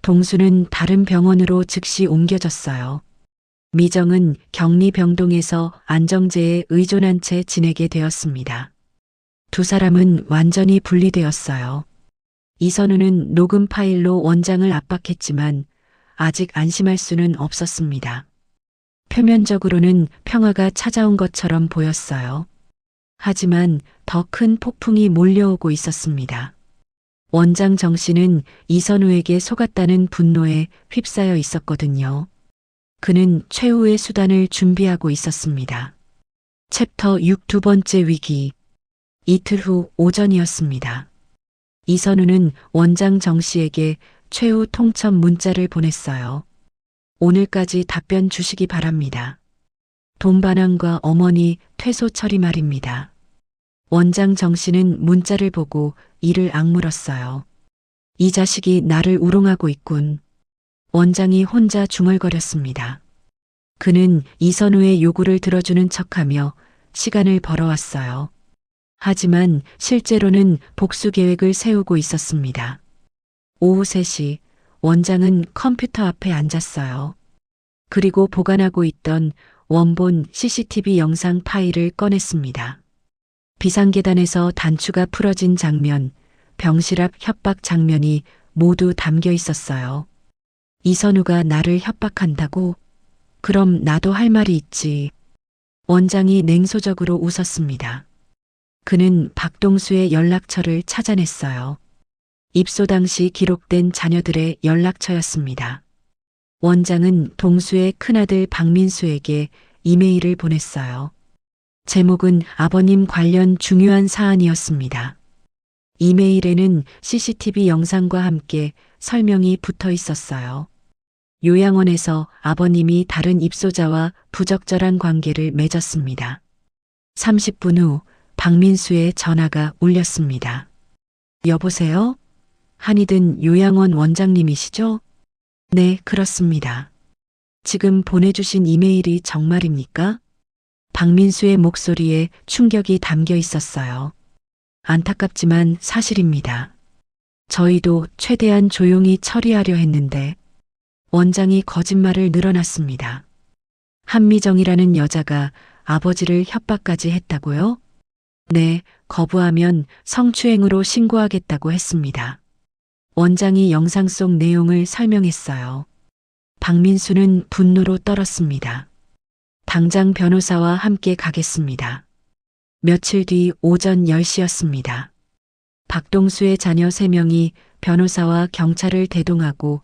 Speaker 2: 동수는 다른 병원으로 즉시 옮겨졌어요. 미정은 격리병동에서 안정제에 의존한 채 지내게 되었습니다. 두 사람은 완전히 분리되었어요. 이선우는 녹음 파일로 원장을 압박했지만 아직 안심할 수는 없었습니다. 표면적으로는 평화가 찾아온 것처럼 보였어요. 하지만 더 큰 폭풍이 몰려오고 있었습니다. 원장 정 씨는 이선우에게 속았다는 분노에 휩싸여 있었거든요. 그는 최후의 수단을 준비하고 있었습니다. 챕터 6 두 번째 위기. 이틀 후 오전이었습니다. 이선우는 원장 정 씨에게 최후 통첩 문자를 보냈어요. 오늘까지 답변 주시기 바랍니다. 돈 반환과 어머니 퇴소 처리 말입니다. 원장 정 씨는 문자를 보고 이를 악물었어요. 이 자식이 나를 우롱하고 있군. 원장이 혼자 중얼거렸습니다. 그는 이선우의 요구를 들어주는 척하며 시간을 벌어왔어요. 하지만 실제로는 복수 계획을 세우고 있었습니다. 오후 3시 원장은 컴퓨터 앞에 앉았어요. 그리고 보관하고 있던 원본 CCTV 영상 파일을 꺼냈습니다. 비상계단에서 단추가 풀어진 장면, 병실 앞 협박 장면이 모두 담겨 있었어요. 이선우가 나를 협박한다고? 그럼 나도 할 말이 있지. 원장이 냉소적으로 웃었습니다. 그는 박동수의 연락처를 찾아냈어요. 입소 당시 기록된 자녀들의 연락처였습니다. 원장은 동수의 큰아들 박민수에게 이메일을 보냈어요. 제목은 아버님 관련 중요한 사안이었습니다. 이메일에는 CCTV 영상과 함께 설명이 붙어 있었어요. 요양원에서 아버님이 다른 입소자와 부적절한 관계를 맺었습니다. 30분 후 박민수의 전화가 울렸습니다. 여보세요? 한이든 요양원 원장님이시죠? 네, 그렇습니다. 지금 보내주신 이메일이 정말입니까? 박민수의 목소리에 충격이 담겨 있었어요. 안타깝지만 사실입니다. 저희도 최대한 조용히 처리하려 했는데 원장이 거짓말을 늘어놨습니다. 한미정이라는 여자가 아버지를 협박까지 했다고요? 네, 거부하면 성추행으로 신고하겠다고 했습니다. 원장이 영상 속 내용을 설명했어요. 박민수는 분노로 떨었습니다. 당장 변호사와 함께 가겠습니다. 며칠 뒤 오전 10시였습니다. 박동수의 자녀 3명이 변호사와 경찰을 대동하고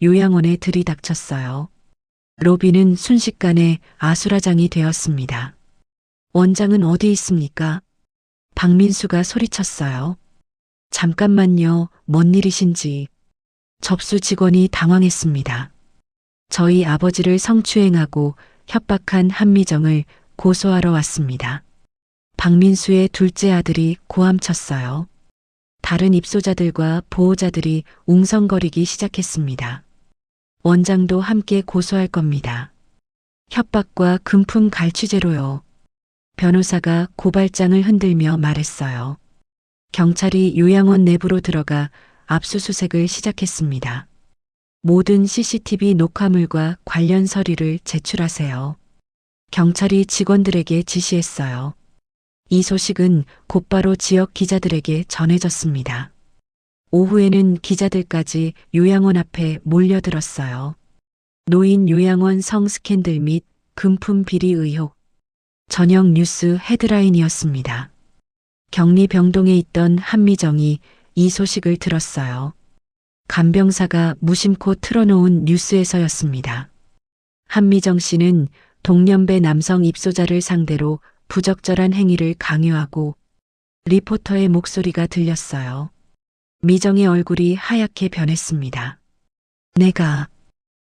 Speaker 2: 요양원에 들이닥쳤어요. 로비는 순식간에 아수라장이 되었습니다. 원장은 어디 있습니까? 박민수가 소리쳤어요. 잠깐만요, 뭔 일이신지. 접수 직원이 당황했습니다. 저희 아버지를 성추행하고 협박한 한미정을 고소하러 왔습니다. 박민수의 둘째 아들이 고함쳤어요. 다른 입소자들과 보호자들이 웅성거리기 시작했습니다. 원장도 함께 고소할 겁니다. 협박과 금품 갈취죄로요. 변호사가 고발장을 흔들며 말했어요. 경찰이 요양원 내부로 들어가 압수수색을 시작했습니다. 모든 CCTV 녹화물과 관련 서류를 제출하세요. 경찰이 직원들에게 지시했어요. 이 소식은 곧바로 지역 기자들에게 전해졌습니다. 오후에는 기자들까지 요양원 앞에 몰려들었어요. 노인 요양원 성 스캔들 및 금품 비리 의혹. 저녁 뉴스 헤드라인이었습니다. 격리병동에 있던 한미정이 이 소식을 들었어요. 간병사가 무심코 틀어놓은 뉴스에서였습니다. 한미정 씨는 동년배 남성 입소자를 상대로 부적절한 행위를 강요하고 리포터의 목소리가 들렸어요. 미정의 얼굴이 하얗게 변했습니다. 내가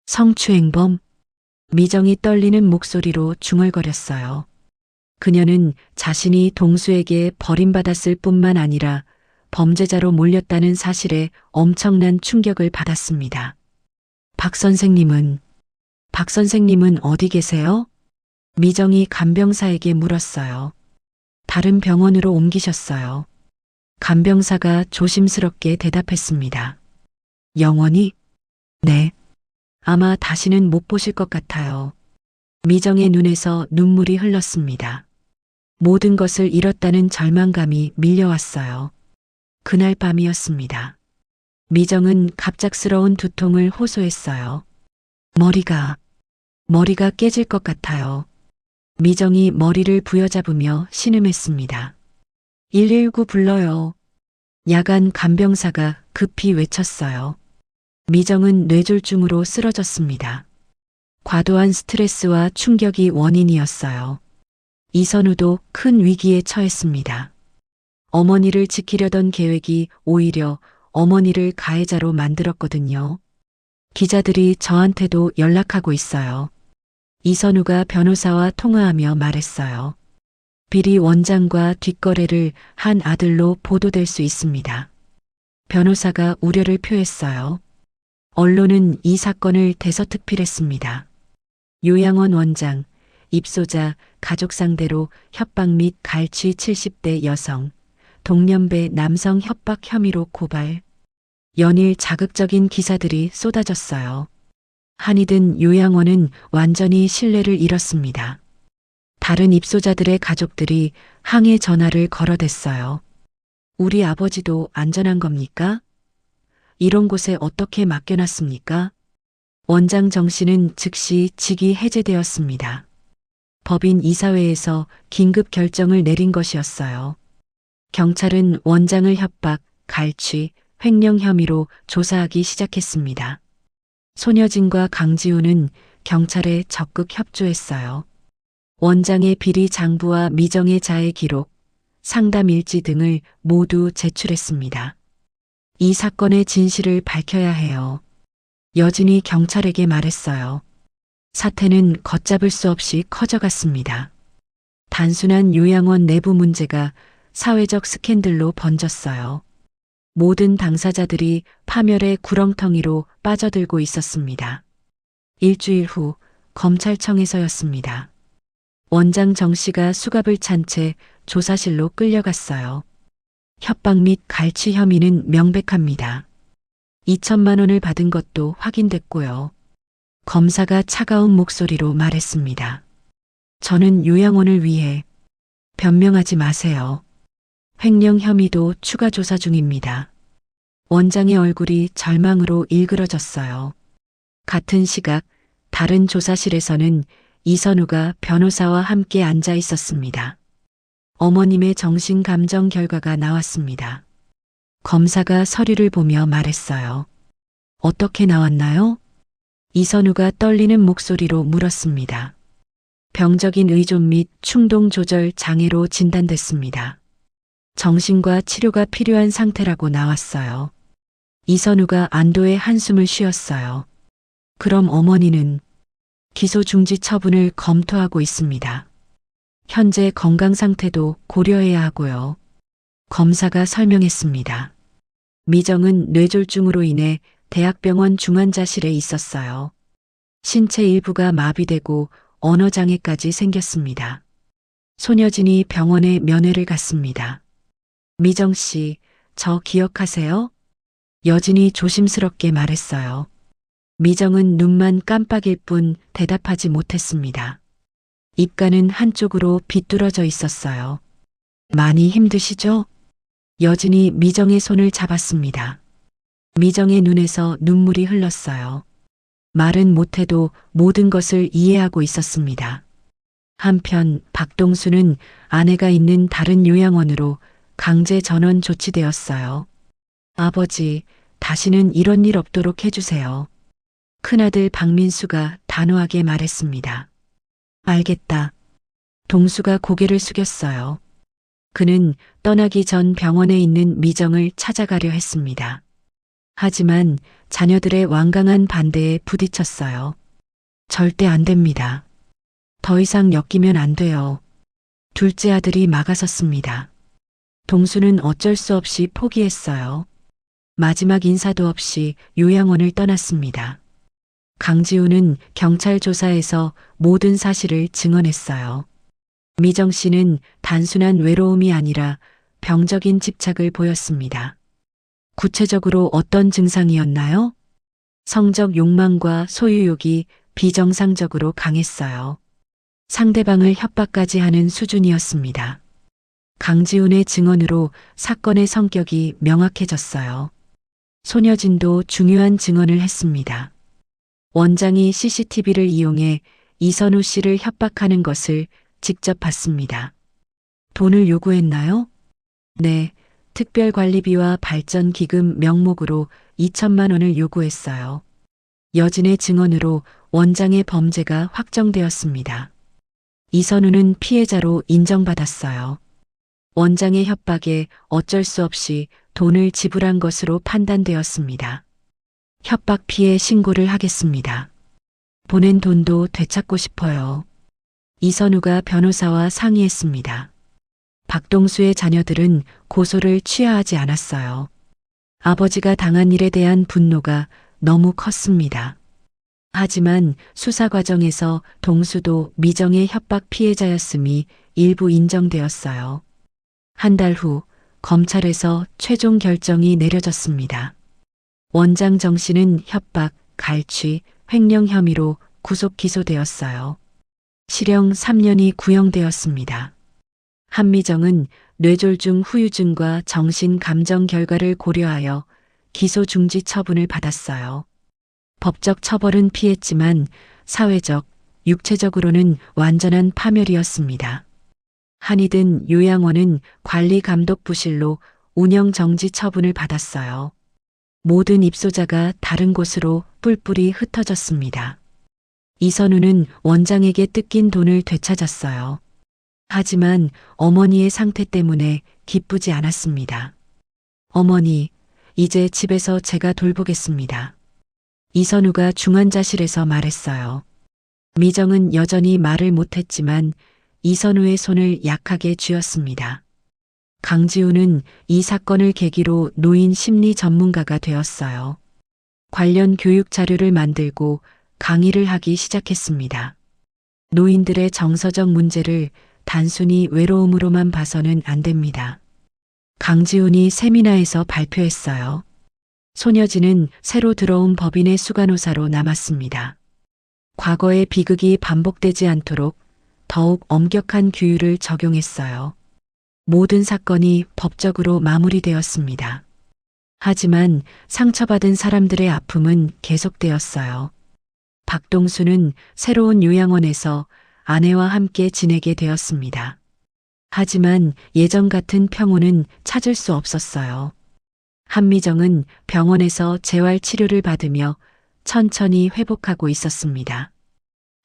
Speaker 2: 성추행범? 미정이 떨리는 목소리로 중얼거렸어요. 그녀는 자신이 동수에게 버림받았을 뿐만 아니라 범죄자로 몰렸다는 사실에 엄청난 충격을 받았습니다. 박 선생님은 어디 계세요? 미정이 간병사에게 물었어요. 다른 병원으로 옮기셨어요. 간병사가 조심스럽게 대답했습니다. 영원히? 네. 아마 다시는 못 보실 것 같아요. 미정의 눈에서 눈물이 흘렀습니다. 모든 것을 잃었다는 절망감이 밀려왔어요. 그날 밤이었습니다. 미정은 갑작스러운 두통을 호소했어요. 머리가 깨질 것 같아요. 미정이 머리를 부여잡으며 신음했습니다. 119 불러요. 야간 간병사가 급히 외쳤어요. 미정은 뇌졸중으로 쓰러졌습니다. 과도한 스트레스와 충격이 원인이었어요. 이선우도 큰 위기에 처했습니다. 어머니를 지키려던 계획이 오히려 어머니를 가해자로 만들었거든요. 기자들이 저한테도 연락하고 있어요. 이선우가 변호사와 통화하며 말했어요. 비리 원장과 뒷거래를 한 아들로 보도될 수 있습니다. 변호사가 우려를 표했어요. 언론은 이 사건을 대서특필했습니다. 요양원 원장, 입소자, 가족 상대로 협박 및 갈취 70대 여성, 동년배 남성 협박 혐의로 고발. 연일 자극적인 기사들이 쏟아졌어요. 한이든 요양원은 완전히 신뢰를 잃었습니다. 다른 입소자들의 가족들이 항해 전화를 걸어댔어요. 우리 아버지도 안전한 겁니까? 이런 곳에 어떻게 맡겨놨습니까? 원장 정 씨는 즉시 직위 해제되었습니다. 법인 이사회에서 긴급 결정을 내린 것이었어요. 경찰은 원장을 협박, 갈취, 횡령 혐의로 조사하기 시작했습니다. 손여진과 강지우는 경찰에 적극 협조했어요. 원장의 비리 장부와 미정의 자해 기록, 상담 일지 등을 모두 제출했습니다. 이 사건의 진실을 밝혀야 해요. 여진이 경찰에게 말했어요. 사태는 걷잡을 수 없이 커져갔습니다. 단순한 요양원 내부 문제가 사회적 스캔들로 번졌어요. 모든 당사자들이 파멸의 구렁텅이로 빠져들고 있었습니다. 일주일 후 검찰청에서였습니다. 원장 정 씨가 수갑을 찬 채 조사실로 끌려갔어요. 협박 및 갈취 혐의는 명백합니다. 2천만 원을 받은 것도 확인됐고요. 검사가 차가운 목소리로 말했습니다. 저는 요양원을 위해 변명하지 마세요. 횡령 혐의도 추가 조사 중입니다. 원장의 얼굴이 절망으로 일그러졌어요. 같은 시각 다른 조사실에서는 이선우가 변호사와 함께 앉아 있었습니다. 어머님의 정신 감정 결과가 나왔습니다. 검사가 서류를 보며 말했어요. 어떻게 나왔나요? 이선우가 떨리는 목소리로 물었습니다. 병적인 의존 및 충동 조절 장애로 진단됐습니다. 정신과 치료가 필요한 상태라고 나왔어요. 이선우가 안도의 한숨을 쉬었어요. 그럼 어머니는 기소 중지 처분을 검토하고 있습니다. 현재 건강 상태도 고려해야 하고요. 검사가 설명했습니다. 미정은 뇌졸중으로 인해 대학병원 중환자실에 있었어요. 신체 일부가 마비되고 언어장애까지 생겼습니다. 손여진이 병원에 면회를 갔습니다. 미정 씨, 저 기억하세요? 여진이 조심스럽게 말했어요. 미정은 눈만 깜빡일 뿐 대답하지 못했습니다. 입가는 한쪽으로 비뚤어져 있었어요. 많이 힘드시죠? 여진이 미정의 손을 잡았습니다. 미정의 눈에서 눈물이 흘렀어요. 말은 못해도 모든 것을 이해하고 있었습니다. 한편 박동수는 아내가 있는 다른 요양원으로 강제 전원 조치되었어요. 아버지, 다시는 이런 일 없도록 해주세요. 큰아들 박민수가 단호하게 말했습니다. 알겠다. 동수가 고개를 숙였어요. 그는 떠나기 전 병원에 있는 미정을 찾아가려 했습니다. 하지만 자녀들의 완강한 반대에 부딪혔어요. 절대 안 됩니다. 더 이상 엮이면 안 돼요. 둘째 아들이 막아섰습니다. 동수는 어쩔 수 없이 포기했어요. 마지막 인사도 없이 요양원을 떠났습니다. 강지우는 경찰 조사에서 모든 사실을 증언했어요. 미정 씨는 단순한 외로움이 아니라 병적인 집착을 보였습니다. 구체적으로 어떤 증상이었나요? 성적 욕망과 소유욕이 비정상적으로 강했어요. 상대방을 협박까지 하는 수준이었습니다. 강지훈의 증언으로 사건의 성격이 명확해졌어요. 손여진도 중요한 증언을 했습니다. 원장이 CCTV를 이용해 이선우 씨를 협박하는 것을 직접 봤습니다. 돈을 요구했나요? 네, 특별관리비와 발전기금 명목으로 2천만 원을 요구했어요. 여진의 증언으로 원장의 범죄가 확정되었습니다. 이선우는 피해자로 인정받았어요. 원장의 협박에 어쩔 수 없이 돈을 지불한 것으로 판단되었습니다. 협박 피해 신고를 하겠습니다. 보낸 돈도 되찾고 싶어요. 이선우가 변호사와 상의했습니다. 박동수의 자녀들은 고소를 취하하지 않았어요. 아버지가 당한 일에 대한 분노가 너무 컸습니다. 하지만 수사 과정에서 동수도 미정의 협박 피해자였음이 일부 인정되었어요. 한 달 후 검찰에서 최종 결정이 내려졌습니다. 원장 정 씨는 협박, 갈취, 횡령 혐의로 구속 기소되었어요. 실형 3년이 구형되었습니다. 한미정은 뇌졸중 후유증과 정신 감정 결과를 고려하여 기소 중지 처분을 받았어요. 법적 처벌은 피했지만 사회적, 육체적으로는 완전한 파멸이었습니다. 한이든 요양원은 관리 감독 부실로 운영 정지 처분을 받았어요. 모든 입소자가 다른 곳으로 뿔뿔이 흩어졌습니다. 이선우는 원장에게 뜯긴 돈을 되찾았어요. 하지만 어머니의 상태 때문에 기쁘지 않았습니다. 어머니, 이제 집에서 제가 돌보겠습니다. 이선우가 중환자실에서 말했어요. 미정은 여전히 말을 못했지만 이선우의 손을 약하게 쥐었습니다. 강지우는 이 사건을 계기로 노인 심리 전문가가 되었어요. 관련 교육 자료를 만들고 강의를 하기 시작했습니다. 노인들의 정서적 문제를 단순히 외로움으로만 봐서는 안 됩니다. 강지훈이 세미나에서 발표했어요. 손여진은 새로 들어온 법인의 수간호사로 남았습니다. 과거의 비극이 반복되지 않도록 더욱 엄격한 규율을 적용했어요. 모든 사건이 법적으로 마무리되었습니다. 하지만 상처받은 사람들의 아픔은 계속되었어요. 박동수는 새로운 요양원에서 아내와 함께 지내게 되었습니다. 하지만 예전 같은 평온은 찾을 수 없었어요. 한미정은 병원에서 재활 치료를 받으며 천천히 회복하고 있었습니다.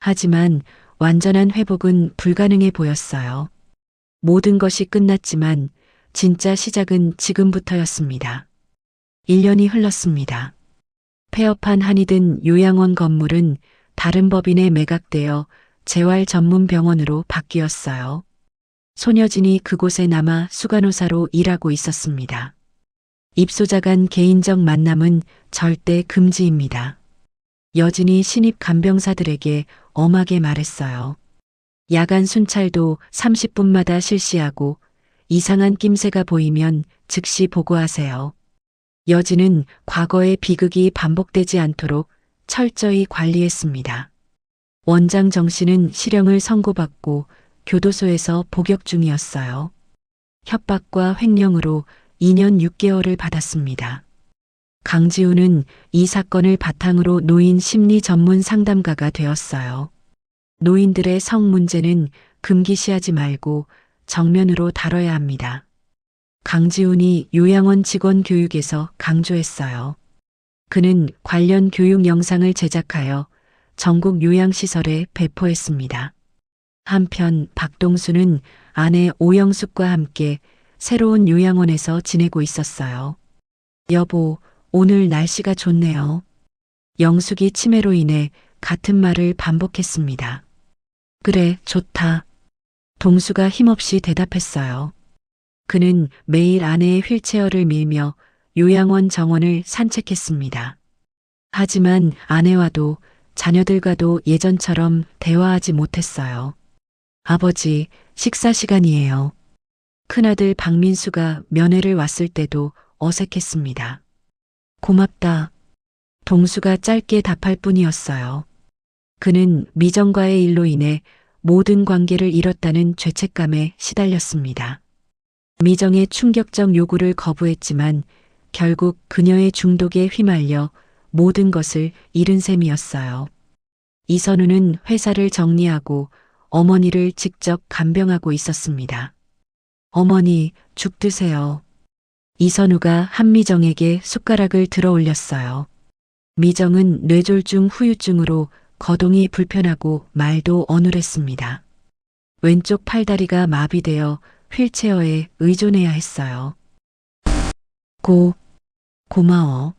Speaker 2: 하지만 완전한 회복은 불가능해 보였어요. 모든 것이 끝났지만 진짜 시작은 지금부터였습니다. 1년이 흘렀습니다. 폐업한 한이든 요양원 건물은 다른 법인에 매각되어 재활 전문 병원으로 바뀌었어요. 손여진이 그곳에 남아 수간호사로 일하고 있었습니다. 입소자 간 개인적 만남은 절대 금지입니다. 여진이 신입 간병사들에게 엄하게 말했어요. 야간 순찰도 30분마다 실시하고 이상한 낌새가 보이면 즉시 보고하세요. 여진은 과거의 비극이 반복되지 않도록 철저히 관리했습니다. 원장 정 씨는 실형을 선고받고 교도소에서 복역 중이었어요. 협박과 횡령으로 2년 6개월을 받았습니다. 강지우는 이 사건을 바탕으로 노인 심리 전문 상담가가 되었어요. 노인들의 성 문제는 금기시하지 말고 정면으로 다뤄야 합니다. 강지훈이 요양원 직원 교육에서 강조했어요. 그는 관련 교육 영상을 제작하여 전국 요양시설에 배포했습니다. 한편 박동수는 아내 오영숙과 함께 새로운 요양원에서 지내고 있었어요. 여보, 오늘 날씨가 좋네요. 영숙이 치매로 인해 같은 말을 반복했습니다. 그래, 좋다. 동수가 힘없이 대답했어요. 그는 매일 아내의 휠체어를 밀며 요양원 정원을 산책했습니다. 하지만 아내와도 자녀들과도 예전처럼 대화하지 못했어요. 아버지, 식사 시간이에요. 큰아들 박민수가 면회를 왔을 때도 어색했습니다. 고맙다. 동수가 짧게 답할 뿐이었어요. 그는 미정과의 일로 인해 모든 관계를 잃었다는 죄책감에 시달렸습니다. 미정의 충격적 요구를 거부했지만 결국 그녀의 중독에 휘말려 모든 것을 잃은 셈이었어요. 이선우는 회사를 정리하고 어머니를 직접 간병하고 있었습니다. 어머니, 죽 드세요. 이선우가 한미정에게 숟가락을 들어 올렸어요. 미정은 뇌졸중 후유증으로 거동이 불편하고 말도 어눌했습니다. 왼쪽 팔다리가 마비되어 휠체어에 의존해야 했어요. 고마워.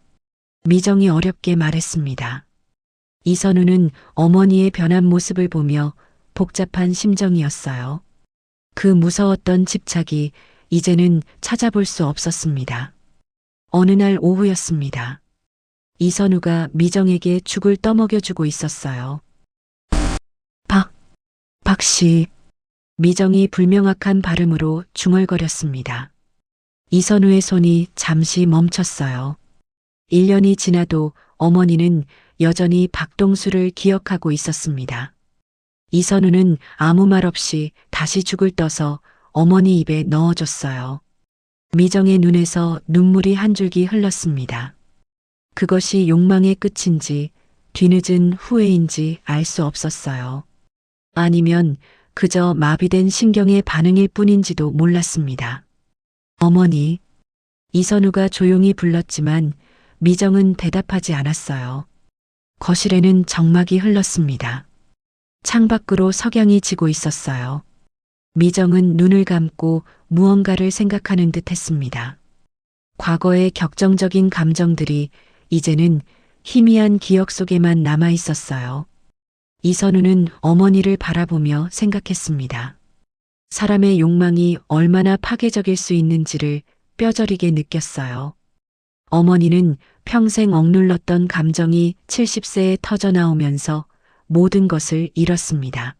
Speaker 2: 미정이 어렵게 말했습니다. 이선우는 어머니의 변한 모습을 보며 복잡한 심정이었어요. 그 무서웠던 집착이 이제는 찾아볼 수 없었습니다. 어느 날 오후였습니다. 이선우가 미정에게 죽을 떠먹여주고 있었어요. 박씨. 미정이 불명확한 발음으로 중얼거렸습니다. 이선우의 손이 잠시 멈췄어요. 1년이 지나도 어머니는 여전히 박동수를 기억하고 있었습니다. 이선우는 아무 말 없이 다시 죽을 떠서 어머니 입에 넣어줬어요. 미정의 눈에서 눈물이 한 줄기 흘렀습니다. 그것이 욕망의 끝인지 뒤늦은 후회인지 알 수 없었어요. 아니면 그저 마비된 신경의 반응일 뿐인지도 몰랐습니다. 어머니. 이선우가 조용히 불렀지만 미정은 대답하지 않았어요. 거실에는 정막이 흘렀습니다. 창밖으로 석양이 지고 있었어요. 미정은 눈을 감고 무언가를 생각하는 듯 했습니다. 과거의 격정적인 감정들이 이제는 희미한 기억 속에만 남아 있었어요. 이선우는 어머니를 바라보며 생각했습니다. 사람의 욕망이 얼마나 파괴적일 수 있는지를 뼈저리게 느꼈어요. 어머니는 평생 억눌렀던 감정이 70세에 터져나오면서 모든 것을 잃었습니다.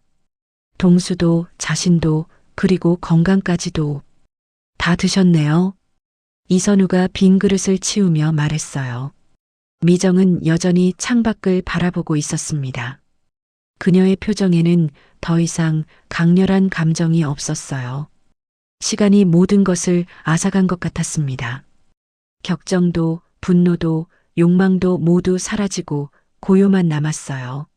Speaker 2: 동수도 자신도 그리고 건강까지도. 다 드셨네요. 이선우가 빈 그릇을 치우며 말했어요. 미정은 여전히 창밖을 바라보고 있었습니다. 그녀의 표정에는 더 이상 강렬한 감정이 없었어요. 시간이 모든 것을 앗아간 것 같았습니다. 격정도, 분노도, 욕망도 모두 사라지고 고요만 남았어요.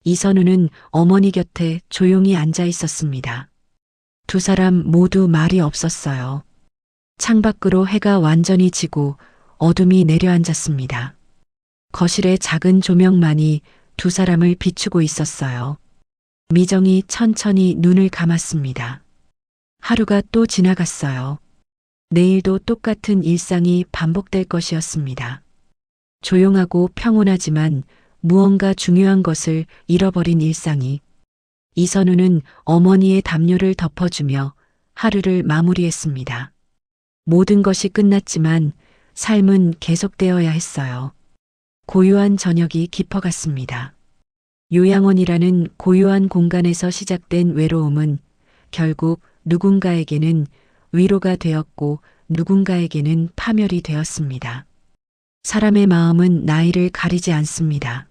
Speaker 2: 이선우는 어머니 곁에 조용히 앉아 있었습니다. 두 사람 모두 말이 없었어요. 창밖으로 해가 완전히 지고 어둠이 내려앉았습니다. 거실의 작은 조명만이 두 사람을 비추고 있었어요. 미정이 천천히 눈을 감았습니다. 하루가 또 지나갔어요. 내일도 똑같은 일상이 반복될 것이었습니다. 조용하고 평온하지만 무언가 중요한 것을 잃어버린 일상이. 이선우는 어머니의 담요를 덮어주며 하루를 마무리했습니다. 모든 것이 끝났지만 삶은 계속되어야 했어요. 고요한 저녁이 깊어갔습니다. 요양원이라는 고요한 공간에서 시작된 외로움은 결국 누군가에게는 위로가 되었고 누군가에게는 파멸이 되었습니다. 사람의 마음은 나이를 가리지 않습니다.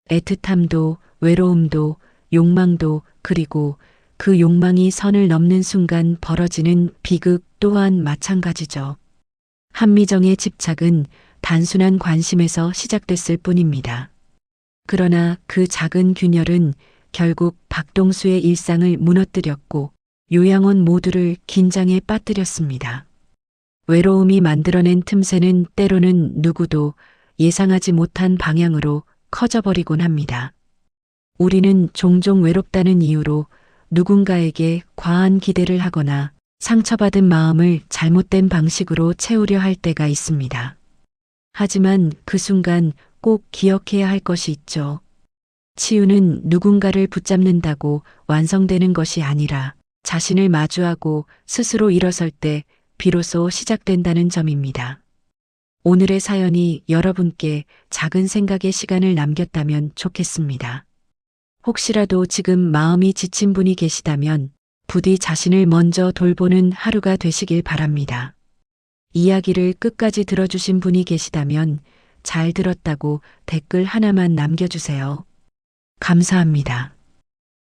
Speaker 2: 애틋함도 외로움도 욕망도 그리고 그 욕망이 선을 넘는 순간 벌어지는 비극 또한 마찬가지죠. 한미정의 집착은 단순한 관심에서 시작됐을 뿐입니다. 그러나 그 작은 균열은 결국 박동수의 일상을 무너뜨렸고 요양원 모두를 긴장에 빠뜨렸습니다. 외로움이 만들어낸 틈새는 때로는 누구도 예상하지 못한 방향으로 커져버리곤 합니다. 우리는 종종 외롭다는 이유로 누군가에게 과한 기대를 하거나 상처받은 마음을 잘못된 방식으로 채우려 할 때가 있습니다. 하지만 그 순간 꼭 기억해야 할 것이 있죠. 치유는 누군가를 붙잡는다고 완성되는 것이 아니라 자신을 마주하고 스스로 일어설 때 비로소 시작된다는 점입니다. 오늘의 사연이 여러분께 작은 생각의 시간을 남겼다면 좋겠습니다. 혹시라도 지금 마음이 지친 분이 계시다면 부디 자신을 먼저 돌보는 하루가 되시길 바랍니다. 이야기를 끝까지 들어주신 분이 계시다면 잘 들었다고 댓글 하나만 남겨주세요. 감사합니다.